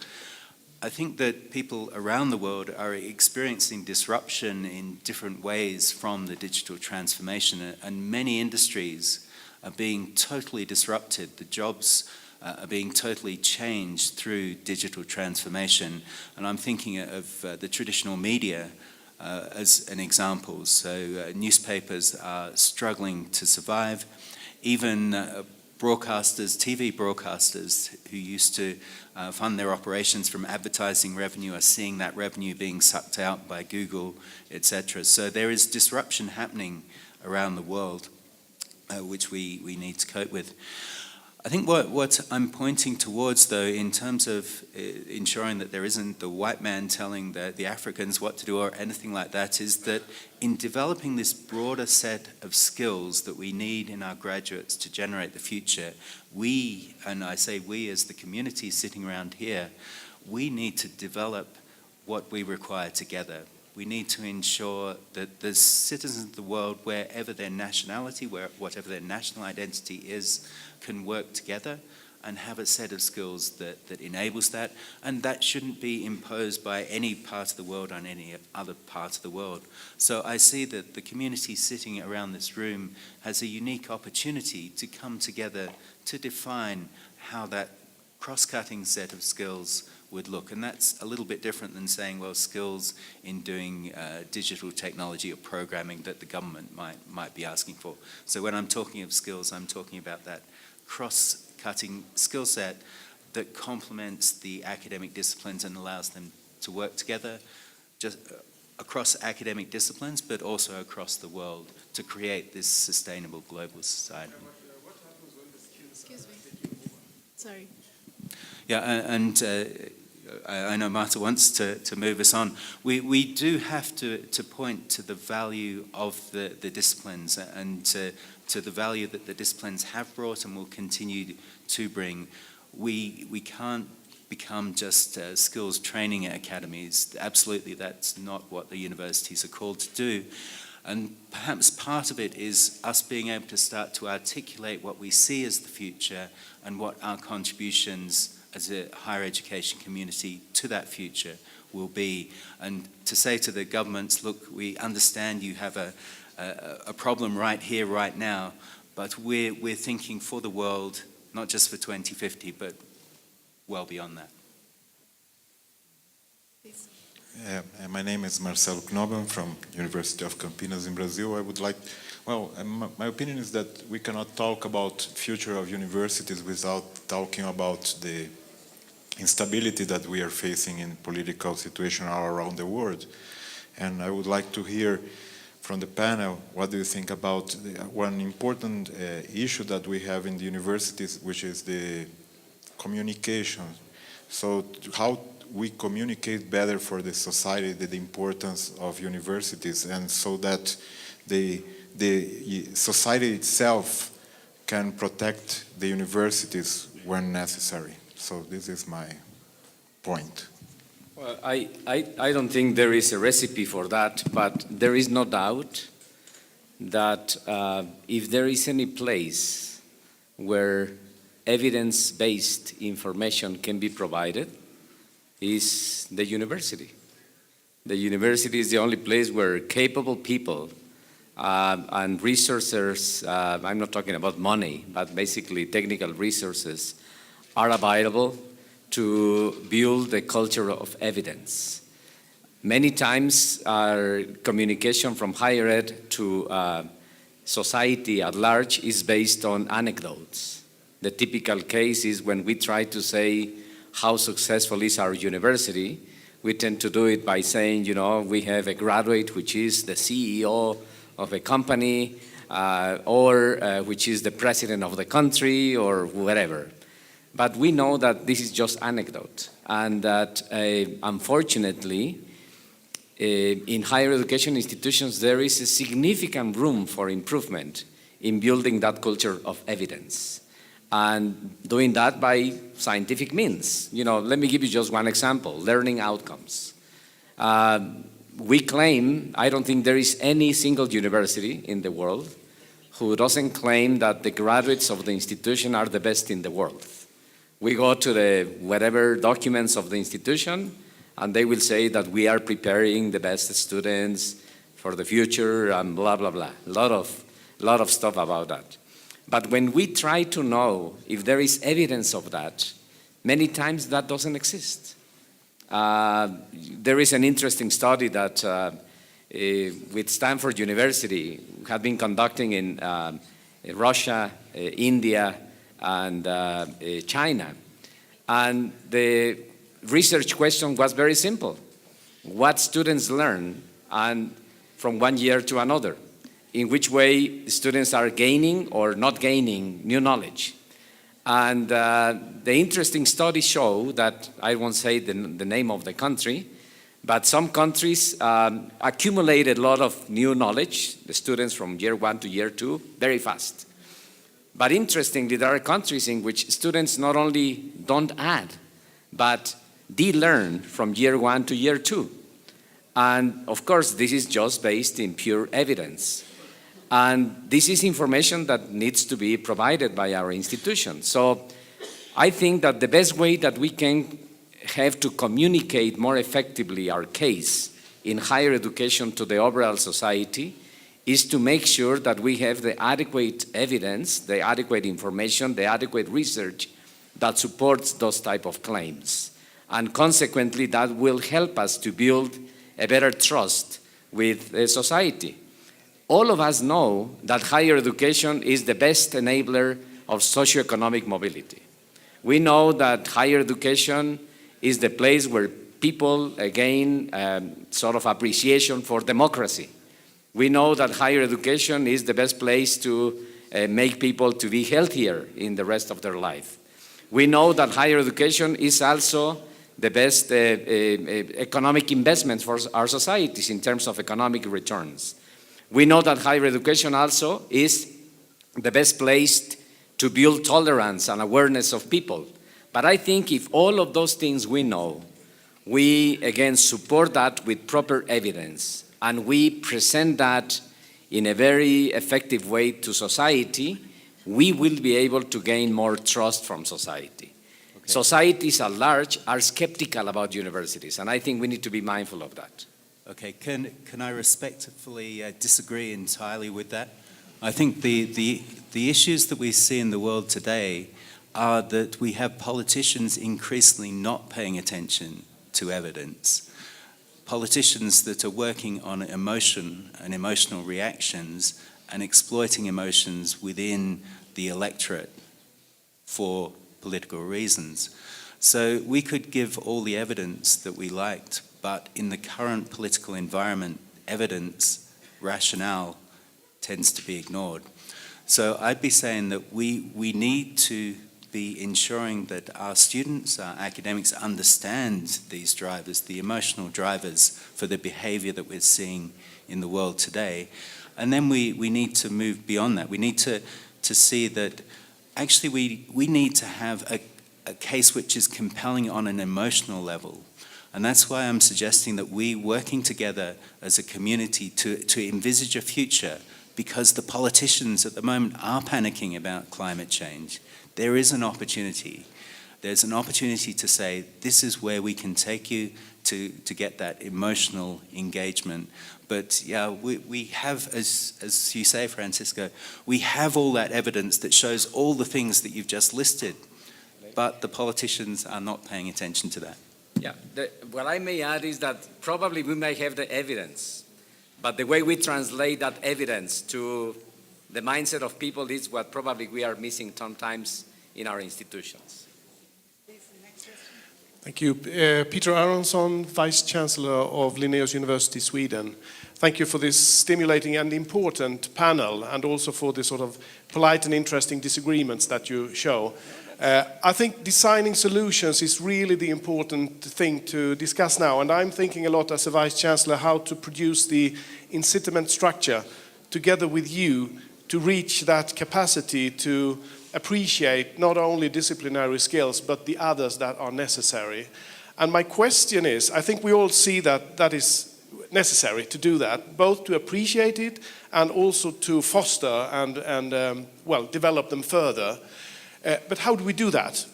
[SPEAKER 6] I think that people around the world are experiencing disruption in different ways from the digital transformation, and many industries are being totally disrupted. The jobs are being totally changed through digital transformation. And I'm thinking of the traditional media as an example. So newspapers are struggling to survive. Even broadcasters, TV broadcasters who used to fund their operations from advertising revenue are seeing that revenue being sucked out by Google, etc. So there is disruption happening around the world, which we need to cope with. I think what I'm pointing towards, though, in terms of ensuring that there isn't the white man telling the Africans what to do or anything like that, is that in developing this broader set of skills that we need in our graduates to generate the future, we, and I say we as the community sitting around here, we need to develop what we require together. We need to ensure that the citizens of the world, wherever their nationality, whatever their national identity is, can work together and have a set of skills that enables that. And that shouldn't be imposed by any part of the world on any other part of the world. So I see that the community sitting around this room has a unique opportunity to come together to define how that cross-cutting set of skills would look. And that's a little bit different than saying, well, skills in doing digital technology or programming that the government might be asking for. So when I'm talking of skills, I'm talking about that cross-cutting skill set that complements the academic disciplines and allows them to work together just across academic disciplines, but also across the world to create this sustainable global society.
[SPEAKER 8] Excuse me. Sorry.
[SPEAKER 6] Yeah, and I know Marta wants to move us on. We do have to point to the value of the disciplines and to the value that the disciplines have brought and will continue to bring. We can't become just skills training academies. Absolutely, that's not what the universities are called to do. And perhaps part of it is us being able to start to articulate what we see as the future and what our contributions as a higher education community to that future will be. And to say to the governments, look, we understand you have a problem right here, right now, but we're thinking for the world, not just for 2050, but well beyond that.
[SPEAKER 9] My name is Marcelo Knoben from University of Campinas in Brazil. I would like, well, my opinion is that we cannot talk about future of universities without talking about the instability that we are facing in political situation all around the world. And I would like to hear from the panel, what do you think about one important issue that we have in the universities, which is the communication. So how we communicate better for the society the importance of universities, and so that the society itself can protect the universities when necessary. So this is my point.
[SPEAKER 4] Well, I don't think there is a recipe for that, but there is no doubt that if there is any place where evidence-based information can be provided, is the university. The university is the only place where capable people and researchers, I'm not talking about money, but basically technical resources, are available to build a culture of evidence. Many times our communication from higher ed to society at large is based on anecdotes. The typical case is when we try to say how successful is our university, we tend to do it by saying, you know, we have a graduate which is the CEO of a company or which is the president of the country or whatever. But we know that this is just anecdote, and that unfortunately in higher education institutions there is a significant room for improvement in building that culture of evidence. And doing that by scientific means. You know, let me give you just one example, learning outcomes. We claim, I don't think there is any single university in the world who doesn't claim that the graduates of the institution are the best in the world. We go to the whatever documents of the institution and they will say that we are preparing the best students for the future and blah, blah, blah. A lot of stuff about that. But when we try to know if there is evidence of that, many times that doesn't exist. There is an interesting study that with Stanford University have been conducting in Russia, India, and China. And the research question was very simple. What students learn and from one year to another? In which way students are gaining or not gaining new knowledge. And the interesting studies show that, I won't say the name of the country, but some countries accumulated a lot of new knowledge, the students from year 1 to year 2, very fast. But interestingly, there are countries in which students not only don't add, but de-learn from year 1 to year 2. And of course, this is just based in pure evidence. And this is information that needs to be provided by our institution. So I think that the best way that we can have to communicate more effectively our case in higher education to the overall society is to make sure that we have the adequate evidence, the adequate information, the adequate research that supports those type of claims. And consequently, that will help us to build a better trust with the society. All of us know that higher education is the best enabler of socioeconomic mobility. We know that higher education is the place where people gain sort of appreciation for democracy. We know that higher education is the best place to make people to be healthier in the rest of their life. We know that higher education is also the best economic investment for our societies in terms of economic returns. We know that higher education also is the best place to build tolerance and awareness of people. But I think if all of those things we know, we again support that with proper evidence and we present that in a very effective way to society, we will be able to gain more trust from society. societies at large are skeptical about universities, and I think we need to be mindful of that.
[SPEAKER 6] Okay, can I respectfully disagree entirely with that? I think the issues that we see in the world today are that we have politicians increasingly not paying attention to evidence. Politicians that are working on emotion and emotional reactions and exploiting emotions within the electorate for political reasons. So we could give all the evidence that we liked, but in the current political environment, evidence, rationale, tends to be ignored. So I'd be saying that we need to be ensuring that our students, our academics understand these drivers, the emotional drivers for the behavior that we're seeing in the world today. And then we need to move beyond that. We need to see that actually we need to have a case which is compelling on an emotional level. And that's why I'm suggesting that we, working together as a community to envisage a future, because the politicians at the moment are panicking about climate change. There is an opportunity. There's an opportunity to say, this is where we can take you to get that emotional engagement. But yeah, we have, as you say, Francisco, we have all that evidence that shows all the things that you've just listed, but the politicians are not paying attention to that.
[SPEAKER 4] Yeah, what I may add is that probably we may have the evidence, but the way we translate that evidence to the mindset of people is what probably we are missing sometimes in our institutions.
[SPEAKER 10] Thank you. Peter Aronsson, Vice Chancellor of Linnaeus University, Sweden. Thank you for this stimulating and important panel, and also for the sort of polite and interesting disagreements that you show. I think designing solutions is really the important thing to discuss now, and I'm thinking a lot as a Vice Chancellor how to produce the incitament structure together with you to reach that capacity to appreciate not only disciplinary skills but the others that are necessary. And my question is, I think we all see that that is necessary to do that, both to appreciate it and also to foster and develop them further. But how do we do that?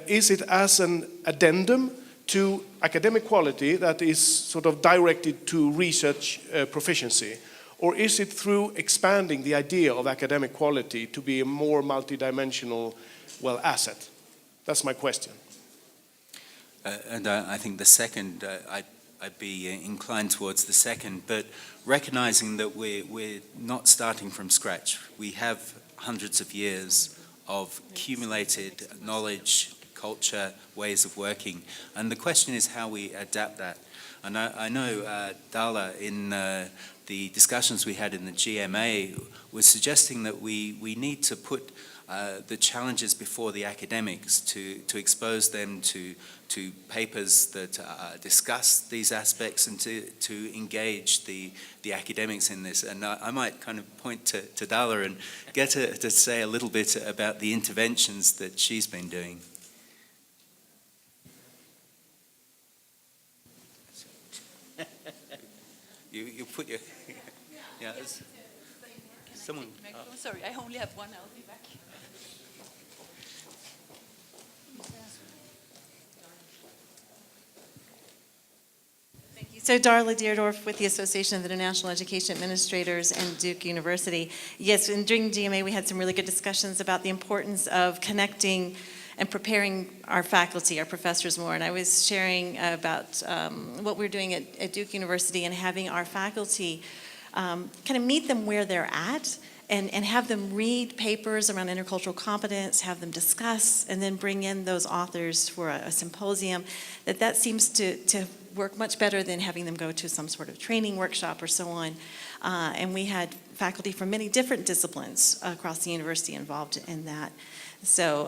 [SPEAKER 10] Is it as an addendum to academic quality that is sort of directed to research proficiency? Or is it through expanding the idea of academic quality to be a more multidimensional, asset? That's my question.
[SPEAKER 6] And I think the second, I'd be inclined towards the second, but recognizing that we're not starting from scratch. We have hundreds of years of accumulated knowledge, culture, ways of working. And the question is how we adapt that. And I know Dala, in the discussions we had in the GMA, was suggesting that we need to put the challenges before the academics to expose them to papers that discuss these aspects and to engage the academics in this. And I might kind of point to Dala and get her to say a little bit about the interventions that she's been doing. You put your... Yeah, someone...
[SPEAKER 11] Sorry, I only have one. I'll be back. Thank you. So Darla Deerdorf with the Association of International Education Administrators and Duke University. Yes, and during GMA we had some really good discussions about the importance of connecting and preparing our faculty, our professors more. And I was sharing about what we're doing at Duke University and having our faculty kind of meet them where they're at and have them read papers around intercultural competence, have them discuss, and then bring in those authors for a symposium. That seems to work much better than having them go to some sort of training workshop or so on. And we had faculty from many different disciplines across the university involved in that. So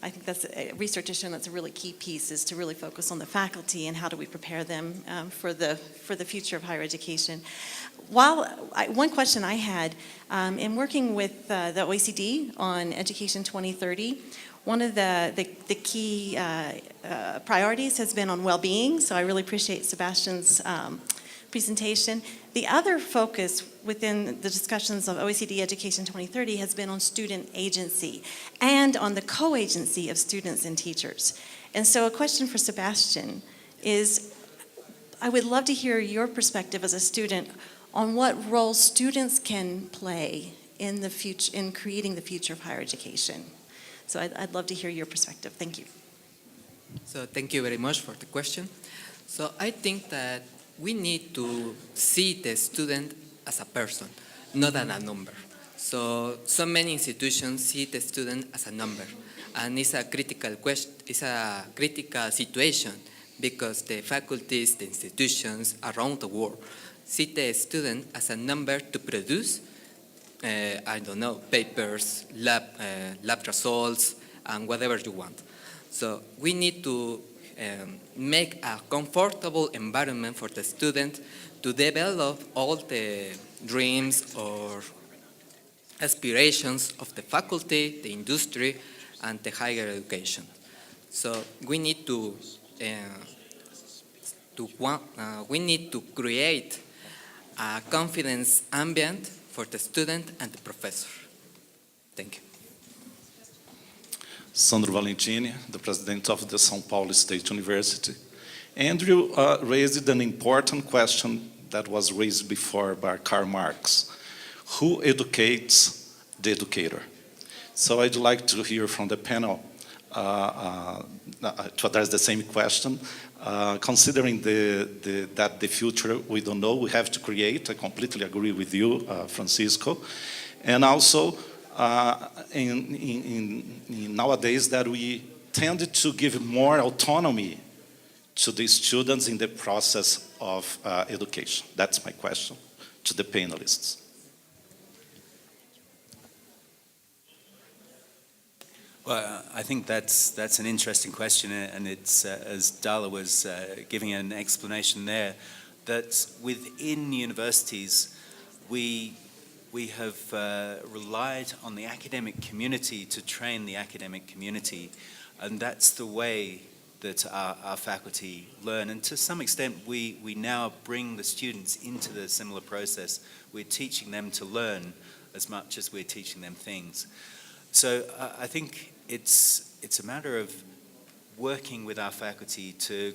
[SPEAKER 11] I think that's research has shown that's a really key piece, is to really focus on the faculty and how do we prepare them for the future of higher education. One question I had, in working with the OECD on Education 2030, one of the key priorities has been on well-being, so I really appreciate Sebastian's presentation. The other focus within the discussions of OECD Education 2030 has been on student agency and on the co-agency of students and teachers. And so a question for Sebastian is, I would love to hear your perspective as a student on what role students can play in the future, in creating the future of higher education. So I'd love to hear your perspective. Thank you.
[SPEAKER 5] So thank you very much for the question. So I think that we need to see the student as a person, not as a number. So many institutions see the student as a number, and it's a critical question. It's a critical situation because the faculties, the institutions around the world see the student as a number to produce, I don't know, papers, lab results, and whatever you want. So we need to make a comfortable environment for the student to develop all the dreams or aspirations of the faculty, the industry, and the higher education. So we need to create a confidence ambient for the student and the professor. Thank you.
[SPEAKER 12] Sandro Valentini, the president of the São Paulo State University. Andrew raised an important question that was raised before by Karl Marx. Who educates the educator? So I'd like to hear from the panel to address the same question. Considering that the future we don't know, we have to create. I completely agree with you, Francisco. And also, in nowadays that we tend to give more autonomy to the students in the process of education. That's my question to the panelists.
[SPEAKER 6] Well, I think that's an interesting question, and it's, as Darla was giving an explanation there, that within universities, we have relied on the academic community to train the academic community, and that's the way that our faculty learn. And to some extent, we now bring the students into the similar process. We're teaching them to learn as much as we're teaching them things. So I think it's a matter of working with our faculty to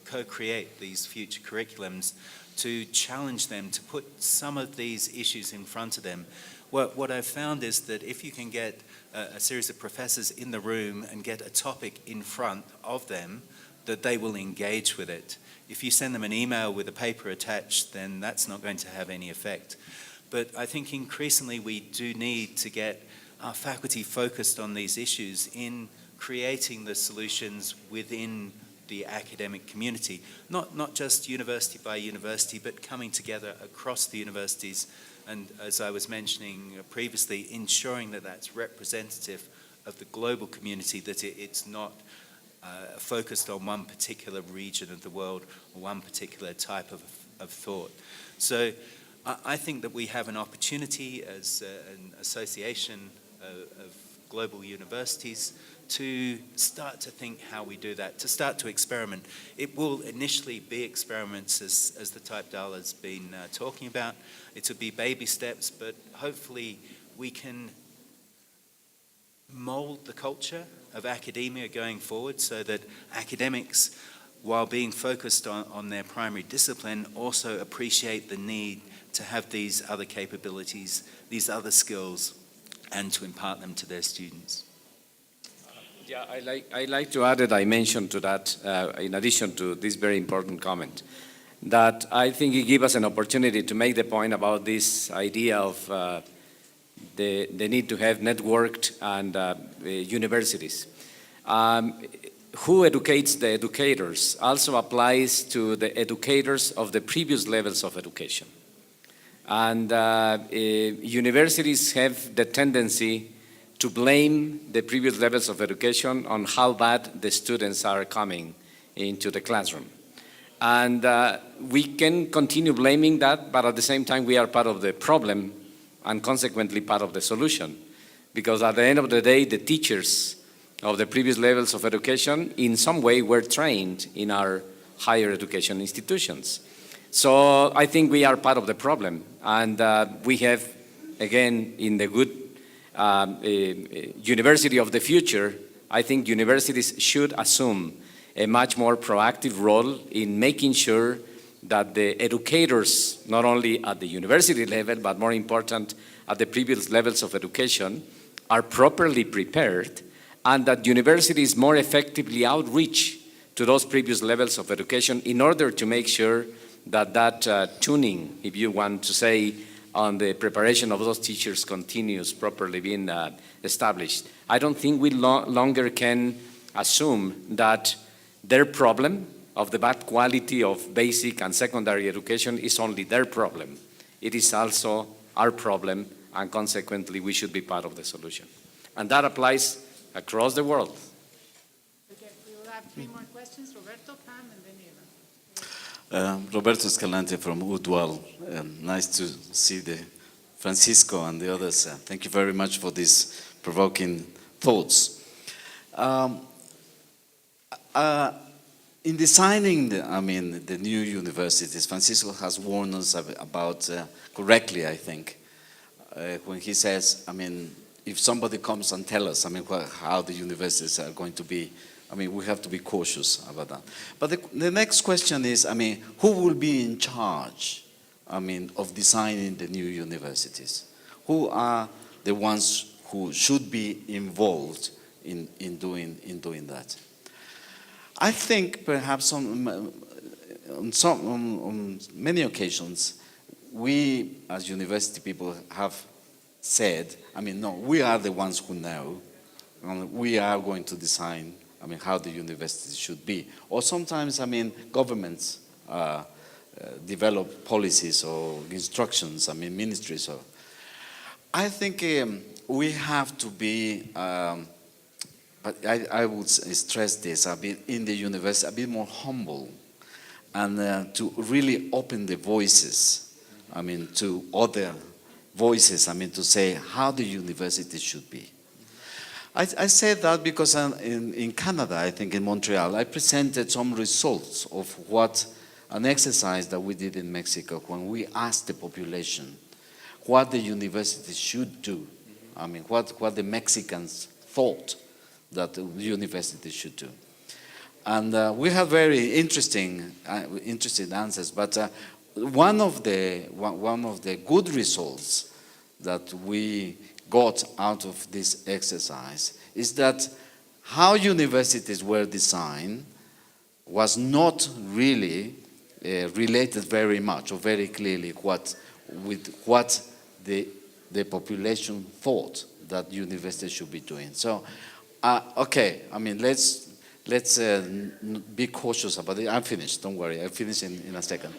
[SPEAKER 6] co-create these future curriculums, to challenge them, to put some of these issues in front of them. What I've found is that if you can get a series of professors in the room and get a topic in front of them, that they will engage with it. If you send them an email with a paper attached, then that's not going to have any effect. But I think increasingly we do need to get our faculty focused on these issues in creating the solutions within the academic community, not just university by university, but coming together across the universities, and as I was mentioning previously, ensuring that that's representative of the global community, that it's not focused on one particular region of the world or one particular type of thought. So I think that we have an opportunity as an association of global universities to start to think how we do that, to start to experiment. It will initially be experiments as the type Darla's been talking about. It will be baby steps, but hopefully we can mold the culture of academia going forward so that academics, while being focused on their primary discipline, also appreciate the need to have these other capabilities, these other skills, and to impart them to their students.
[SPEAKER 4] Yeah, I like to add a dimension to that, in addition to this very important comment, that I think it gives us an opportunity to make the point about this idea of the need to have networked and universities. Who educates the educators also applies to the educators of the previous levels of education. And universities have the tendency to blame the previous levels of education on how bad the students are coming into the classroom. And we can continue blaming that, but at the same time we are part of the problem and consequently part of the solution. Because at the end of the day, the teachers of the previous levels of education in some way were trained in our higher education institutions. So I think we are part of the problem. And we have, again, in the good university of the future, I think universities should assume a much more proactive role in making sure that the educators, not only at the university level, but more important, at the previous levels of education, are properly prepared, and that universities more effectively outreach to those previous levels of education in order to make sure that that tuning, if you want to say, on the preparation of those teachers continues properly being established. I don't think we longer can assume that their problem of the bad quality of basic and secondary education is only their problem. It is also our problem, and consequently we should be part of the solution. And that applies across the world.
[SPEAKER 3] Okay, we will have 3 more questions. Roberto, Pam, and then Eva.
[SPEAKER 13] Roberto Escalante from UDWAL. Nice to see Francisco and the others. Thank you very much for these provoking thoughts. In designing the new universities, Francisco has warned us about, correctly I think, when he says, if somebody comes and tells us, how the universities are going to be, we have to be cautious about that. But the next question is, who will be in charge, of designing the new universities? Who are the ones who should be involved in doing that? I think perhaps on many occasions, we as university people have said, no, we are the ones who know, and we are going to design, how the university should be. Or sometimes, governments develop policies or instructions, ministries. I think we have to be, but I would stress this, in the university, a bit more humble, and to really open the voices, to other voices, to say how the university should be. I say that because in Canada, I think in Montreal, I presented some results of what an exercise that we did in Mexico when we asked the population what the university should do, what the Mexicans thought that the university should do. And we have very interesting answers, but one of the good results that we got out of this exercise is that how universities were designed was not really related very much or very clearly with what the population thought that universities should be doing. So, okay, let's be cautious about it. I'm finished, don't worry, I'll finish in a second.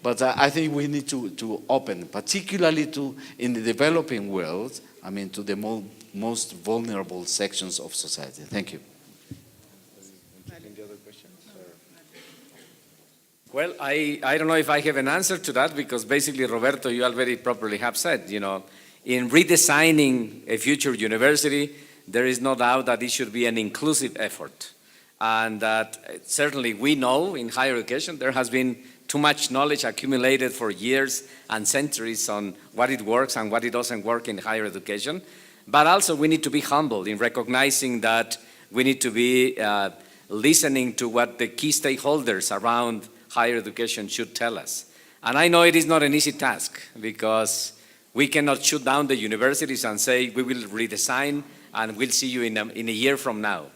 [SPEAKER 13] But I think we need to open, particularly in the developing world, to the most vulnerable sections of society. Thank you.
[SPEAKER 4] Any other questions? Well, I don't know if I have an answer to that, because basically, Roberto, you already properly have said, in redesigning a future university, there is no doubt that it should be an inclusive effort. And that certainly we know in higher education there has been too much knowledge accumulated for years and centuries on what it works and what it doesn't work in higher education. But also we need to be humble in recognizing that we need to be listening to what the key stakeholders around higher education should tell us. And I know it is not an easy task, because we cannot shut down the universities and say we will redesign and we'll see you in a year from now.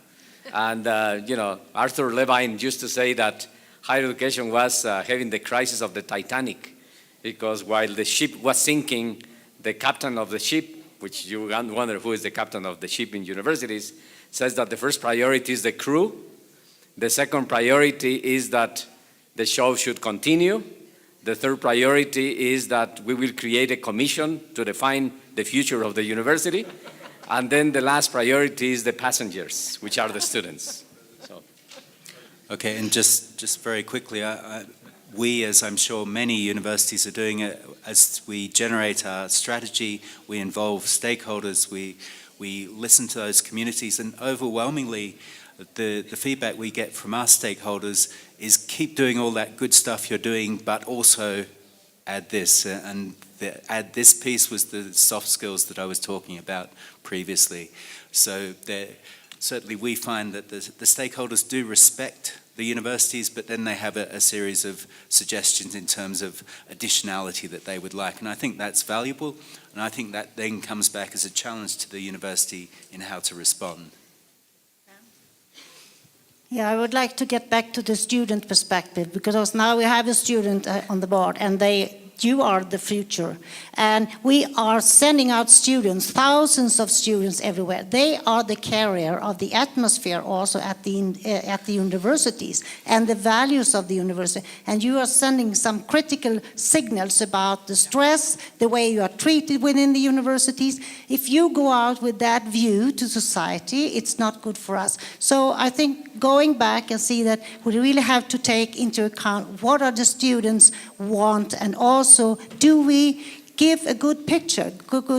[SPEAKER 4] And Arthur Levine used to say that higher education was having the crisis of the Titanic, because while the ship was sinking, the captain of the ship, which you wonder who is the captain of the ship in universities, says that the first priority is the crew, the second priority is that the show should continue, the third priority is that we will create a commission to define the future of the university, and then the last priority is the passengers, which are the students.
[SPEAKER 6] Okay, and just very quickly, we, as I'm sure many universities are doing, as we generate our strategy, we involve stakeholders, we listen to those communities, and overwhelmingly, the feedback we get from our stakeholders is keep doing all that good stuff you're doing, but also add this. And the add this piece was the soft skills that I was talking about previously. So certainly we find that the stakeholders do respect the universities, but then they have a series of suggestions in terms of additionality that they would like. And I think that's valuable, and I think that then comes back as a challenge to the university in how to respond.
[SPEAKER 14] Yeah, I would like to get back to the student perspective, because now we have a student on the board, and you are the future. And we are sending out students, thousands of students everywhere. They are the carrier of the atmosphere also at the universities and the values of the university. And you are sending some critical signals about the stress, the way you are treated within the universities. If you go out with that view to society, it's not good for us. So I think going back and see that we really have to take into account what are the students want, and also do we give a good picture?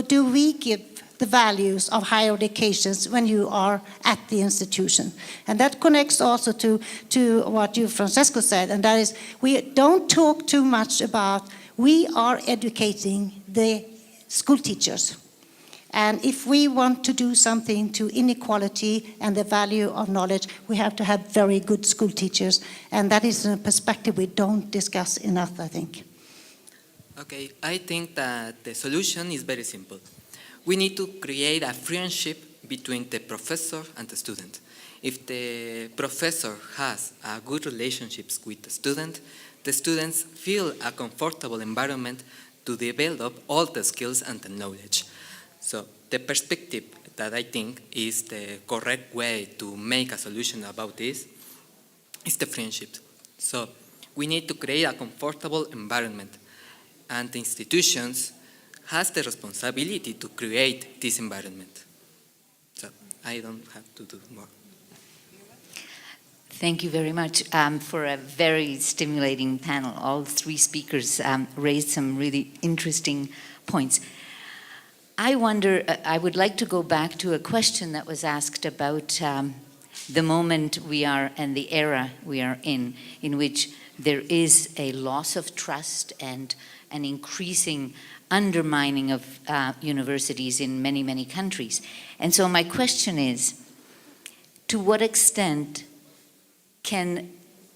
[SPEAKER 14] Do we give the values of higher education when you are at the institution? And that connects also to what you, Francesco, said, and that is we don't talk too much about we are educating the school teachers. And if we want to do something to inequality and the value of knowledge, we have to have very good school teachers. And that is a perspective we don't discuss enough, I think.
[SPEAKER 5] Okay, I think that the solution is very simple. We need to create a friendship between the professor and the student. If the professor has a good relationships with the students feel a comfortable environment to develop all the skills and the knowledge. So the perspective that I think is the correct way to make a solution about this is the friendship. So we need to create a comfortable environment, and the institutions has the responsibility to create this environment. So I don't have to do more.
[SPEAKER 15] Thank you very much for a very stimulating panel. All three speakers raised some really interesting points. I wonder, I would like to go back to a question that was asked about the moment we are and the era we are in which there is a loss of trust and an increasing undermining of universities in many, many countries. And so my question is, to what extent can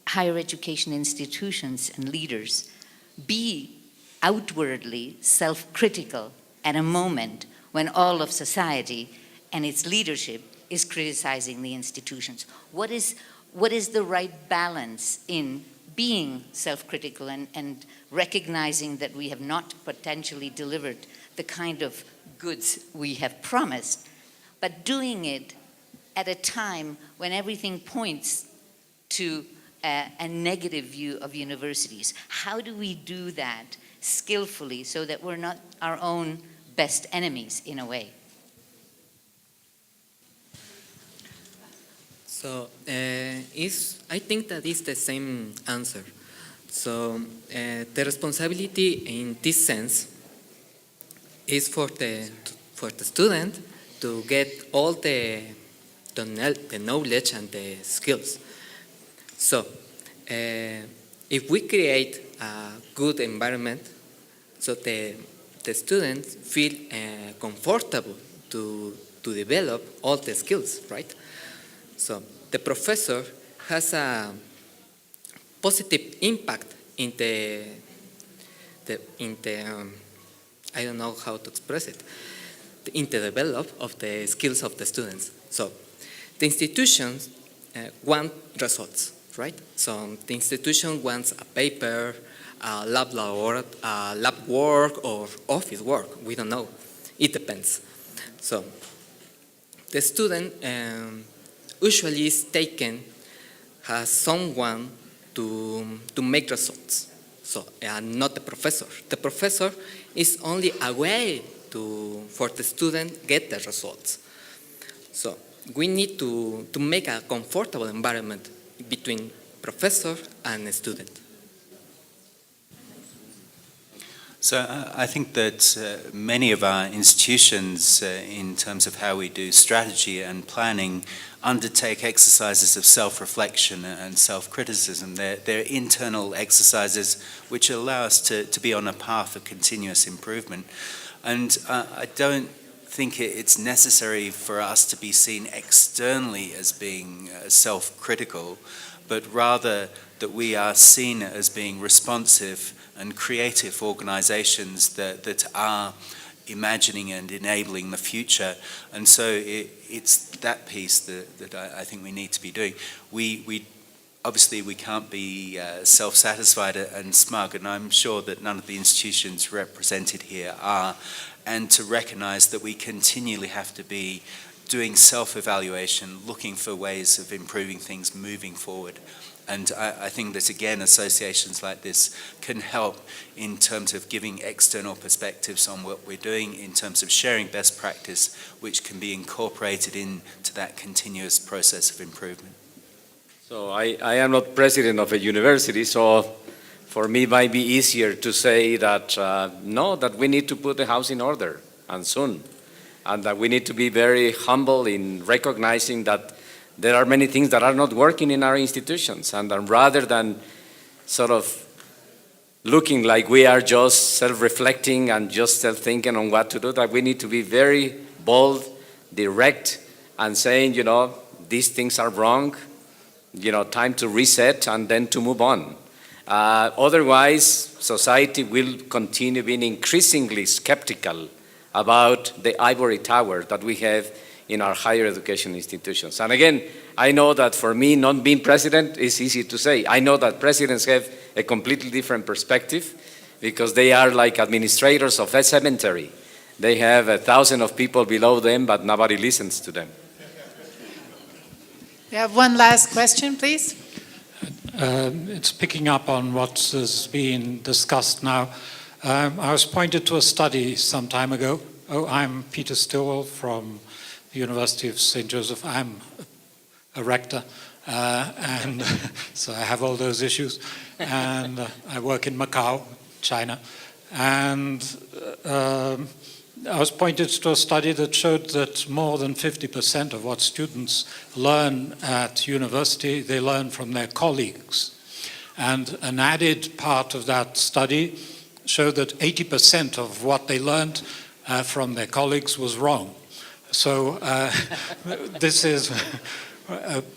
[SPEAKER 15] higher education institutions and leaders be outwardly self-critical at a moment when all of society and its leadership is criticizing the institutions? What is the right balance in being self-critical and recognizing that we have not potentially delivered the kind of goods we have promised, but doing it at a time when everything points to a negative view of universities? How do we do that skillfully so that we're not our own best enemies in a way?
[SPEAKER 5] So I think that is the same answer. So the responsibility in this sense is for the student to get all the knowledge and the skills. So if we create a good environment, so the students feel comfortable to develop all the skills, right? So the professor has a positive impact in the I don't know how to express it, in the develop of the skills of the students. So the institutions want results, right? So the institution wants a paper, a lab work or office work. We don't know. It depends. So the student usually is taken as someone to make results. So not the professor. The professor is only a way for the student get the results. So we need to make a comfortable environment between professor and student.
[SPEAKER 6] So I think that many of our institutions, in terms of how we do strategy and planning, undertake exercises of self-reflection and self-criticism. They're internal exercises which allow us to be on a path of continuous improvement. And I don't think it's necessary for us to be seen externally as being self-critical, but rather that we are seen as being responsive and creative organizations that are imagining and enabling the future. And so it's that piece that I think we need to be doing. We obviously we can't be self-satisfied and smug, and I'm sure that none of the institutions represented here are, and to recognize that we continually have to be doing self-evaluation, looking for ways of improving things, moving forward. And I think that, again, associations like this can help in terms of giving external perspectives on what we're doing, in terms of sharing best practice, which can be incorporated into that continuous process of improvement.
[SPEAKER 4] So I am not president of a university, so for me it might be easier to say that, no, that we need to put the house in order, and soon. And that we need to be very humble in recognizing that there are many things that are not working in our institutions, and rather than sort of looking like we are just self-reflecting and just self-thinking on what to do, that we need to be very bold, direct, and saying, you know, these things are wrong, you know, time to reset and then to move on. Otherwise, society will continue being increasingly skeptical about the ivory tower that we have in our higher education institutions. And again, I know that for me, not being president is easy to say. I know that presidents have a completely different perspective because they are like administrators of a cemetery. They have 1,000 of people below them, but nobody listens to them.
[SPEAKER 3] We have one last question, please.
[SPEAKER 16] It's picking up on what has been discussed now. I was pointed to a study some time ago. I'm Peter Stillwell from the University of St. Joseph. I'm a rector, and so I have all those issues. And I work in Macau, China. And I was pointed to a study that showed that more than 50% of what students learn at university, they learn from their colleagues. And an added part of that study showed that 80% of what they learned from their colleagues was wrong. So this is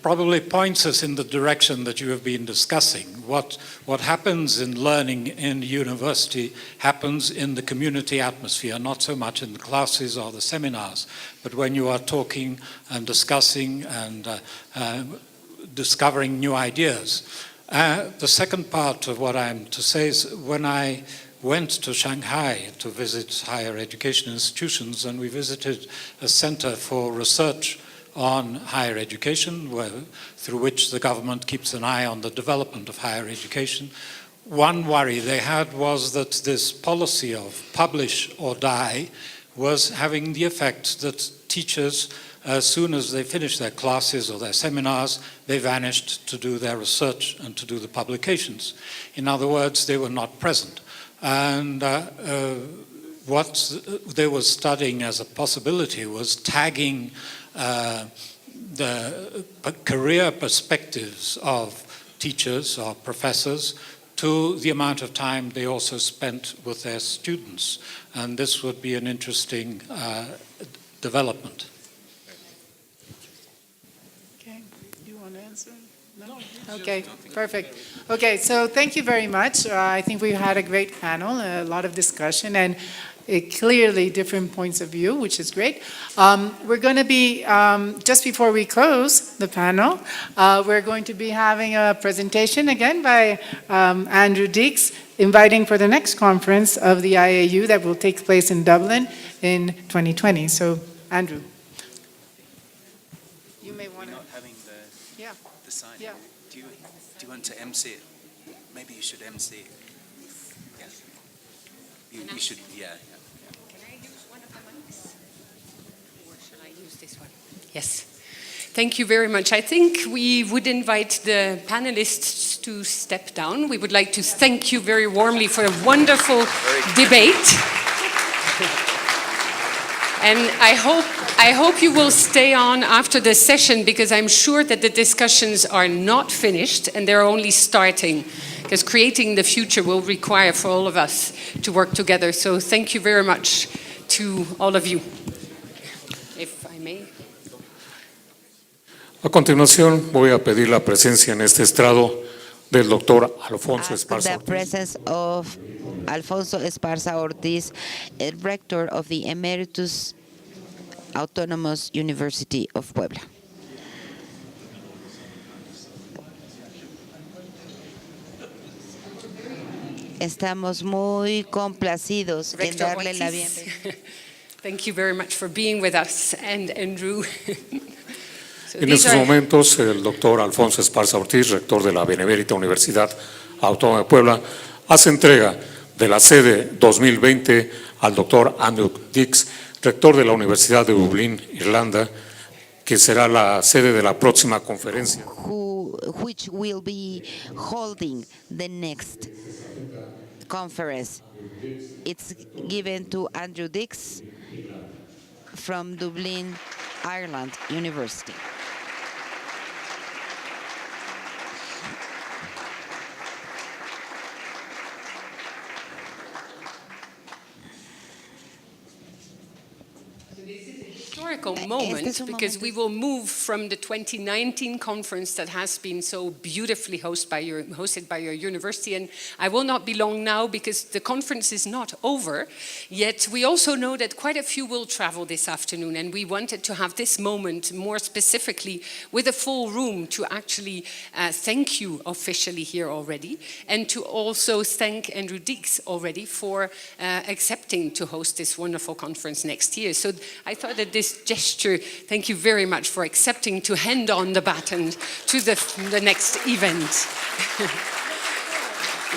[SPEAKER 16] probably points us in the direction that you have been discussing. What happens in learning in university happens in the community atmosphere, not so much in the classes or the seminars, but when you are talking and discussing and discovering new ideas. The second part of what I'm to say is when I went to Shanghai to visit higher education institutions, and we visited a center for research on higher education, through which the government keeps an eye on the development of higher education. One worry they had was that this policy of publish or die was having the effect that teachers, as soon as they finished their classes or their seminars, they vanished to do their research and to do the publications. In other words, they were not present. And what they were studying as a possibility was tagging the career perspectives of teachers or professors to the amount of time they also spent with their students. And this would be an interesting development.
[SPEAKER 3] Okay, you want to answer? No? Okay, perfect. Okay, so thank you very much. I think we had a great panel, a lot of discussion, and clearly different points of view, which is great. We're going to be, just before we close the panel, we're going to be having a presentation again by Andrew Deeks, inviting for the next conference of the IAU that will take place in Dublin in 2020. So, Andrew. You may want to...
[SPEAKER 6] Not having the sign.
[SPEAKER 3] Yeah.
[SPEAKER 6] Do you want to MC it? Maybe you should MC it. Yes. You should, yeah.
[SPEAKER 17] Can I use one of the mics? Or shall I use this one? Yes. Thank you very much. I think we would invite the panelists to step down. We would like to thank you very warmly for a wonderful debate. And I hope you will stay on after the session, because I'm sure that the discussions are not finished and they're only starting, because creating the future will require for all of us to work together. So thank you very much to all of you. If I may.
[SPEAKER 1] A continuación, voy a pedir la presencia en este estrado del doctor Alfonso Esparza
[SPEAKER 18] The presence of Alfonso Esparza Ortiz, rector of the Emeritus Autonomous University of Puebla. Estamos muy complacidos en
[SPEAKER 17] Rector
[SPEAKER 18] darle la
[SPEAKER 17] Ortiz.
[SPEAKER 18] bienvenida.
[SPEAKER 17] Thank you very much for being with us, and Andrew. So
[SPEAKER 1] En
[SPEAKER 17] these
[SPEAKER 1] estos
[SPEAKER 17] are-
[SPEAKER 1] momentos, el doctor Alfonso Esparza Ortiz, rector de la Benemérita Universidad Autónoma de Puebla, hace entrega de la sede 2020 al doctor Andrew Dix, rector de la Universidad de Dublín, Irlanda, que será la sede de la próxima conferencia.
[SPEAKER 18] Which will be holding the next conference. It's given to Andrew Dix from Dublin, Ireland University.
[SPEAKER 17] Historical moment, because we will move from the 2019 conference that has been so beautifully hosted by your university, and I will not be long now because the conference is not over, yet we also know that quite a few will travel this afternoon, and we wanted to have this moment more specifically with a full room to actually thank you officially here already, and to also thank Andrew Dix already for accepting to host this wonderful conference next year. So I thought that this gesture, thank you very much for accepting to hand on the baton to the next event.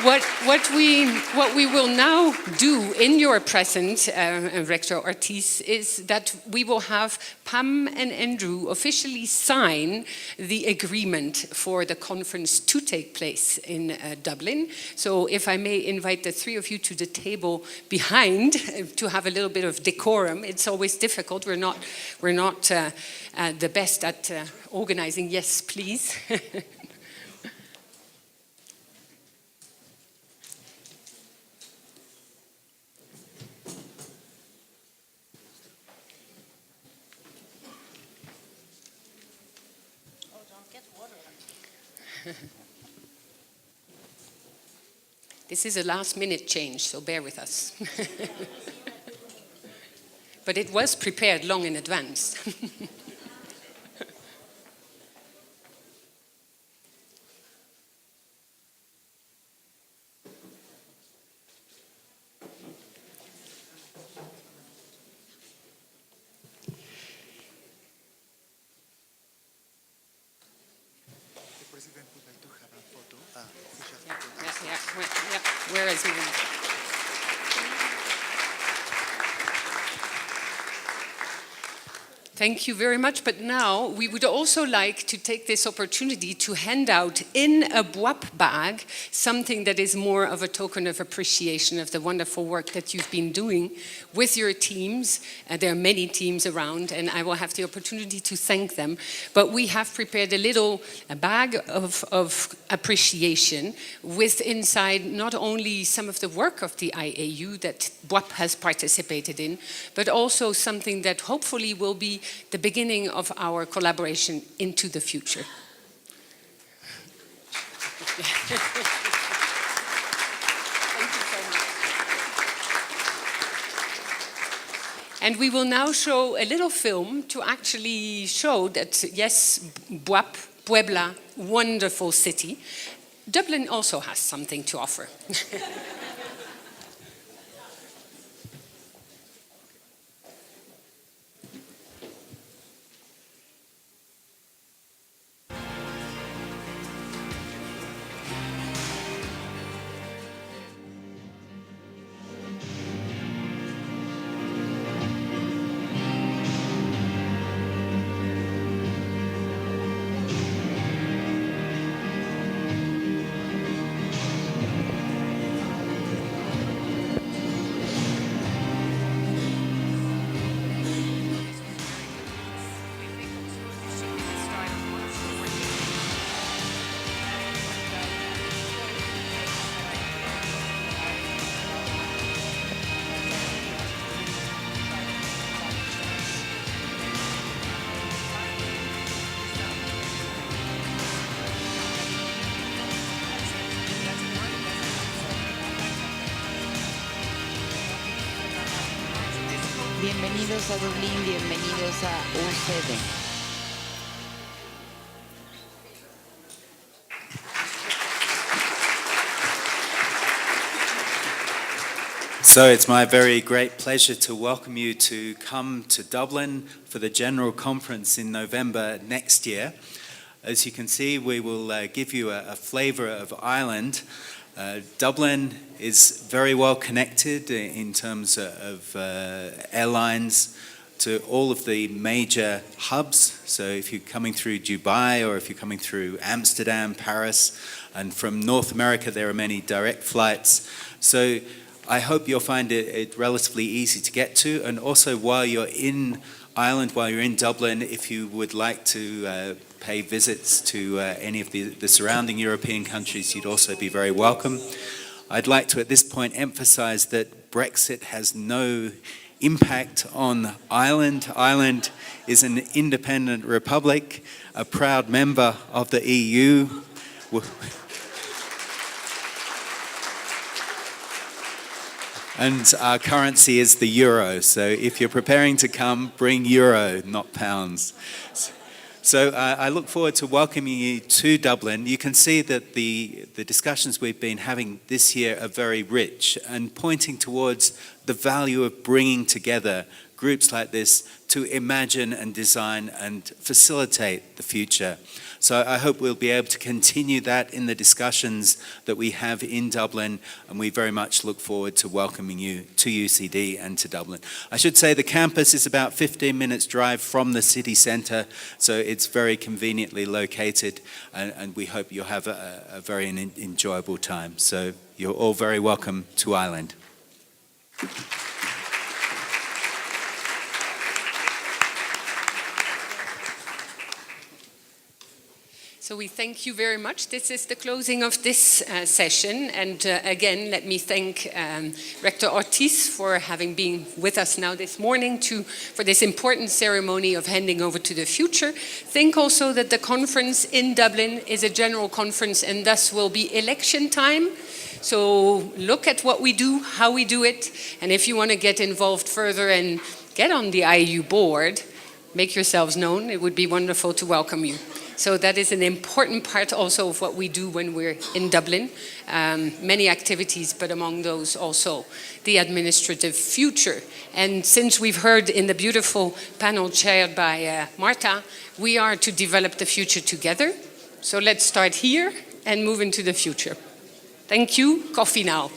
[SPEAKER 17] What we will now do in your presence, Rector Ortiz, is that we will have Pam and Andrew officially sign the agreement for the conference to take place in Dublin. So if I may invite the three of you to the table behind to have a little bit of decorum. It's always difficult. We're not the best at organizing. Yes, please. This is a last-minute change, so bear with us. But it was prepared long in advance. Where is he? Thank you very much. But now we would also like to take this opportunity to hand out in a BWAP bag something that is more of a token of appreciation of the wonderful work that you've been doing with your teams. There are many teams around, and I will have the opportunity to thank them. But we have prepared a bag of appreciation with inside not only some of the work of the IAU that BWAP has participated in, but also something that hopefully will be the beginning of our collaboration into the future. Thank you so much. And we will now show a little film to actually show that, yes, BWAP, Puebla, wonderful city. Dublin also has something to offer.
[SPEAKER 18] Bienvenidos a Dublín, bienvenidos a U7.
[SPEAKER 6] So it's my very great pleasure to welcome you to come to Dublin for the General Conference in November next year. As you can see, we will give you a flavour of Ireland. Dublin is very well connected in terms of airlines to all of the major hubs. So if you're coming through Dubai or if you're coming through Amsterdam, Paris, and from North America there are many direct flights. So I hope you'll find it relatively easy to get to. And also while you're in Ireland, while you're in Dublin, if you would like to pay visits to any of the surrounding European countries, you'd also be very welcome. I'd like to at this point emphasize that Brexit has no impact on Ireland. Ireland is an independent republic, a proud member of the EU. And our currency is the euro. So if you're preparing to come, bring euro, not pounds. So I look forward to welcoming you to Dublin. You can see that the discussions we've been having this year are very rich and pointing towards the value of bringing together groups like this to imagine and design and facilitate the future. So I hope we'll be able to continue that in the discussions that we have in Dublin, and we very much look forward to welcoming you to UCD and to Dublin. I should say the campus is about 15 minutes drive from the city centre, so it's very conveniently located, and we hope you'll have a very enjoyable time. So you're all very welcome to Ireland.
[SPEAKER 17] So we thank you very much. This is the closing of this session. And again, let me thank Rector Ortiz for having been with us now this morning for this important ceremony of handing over to the future. Think also that the conference in Dublin is a general conference and thus will be election time. So look at what we do, how we do it. And if you want to get involved further and get on the IAU board, make yourselves known. It would be wonderful to welcome you. So that is an important part also of what we do when we're in Dublin. Many activities, but among those also the administrative future. And since we've heard in the beautiful panel chaired by Marta, we are to develop the future together. So let's start here and move into the future. Thank you. Coffee now.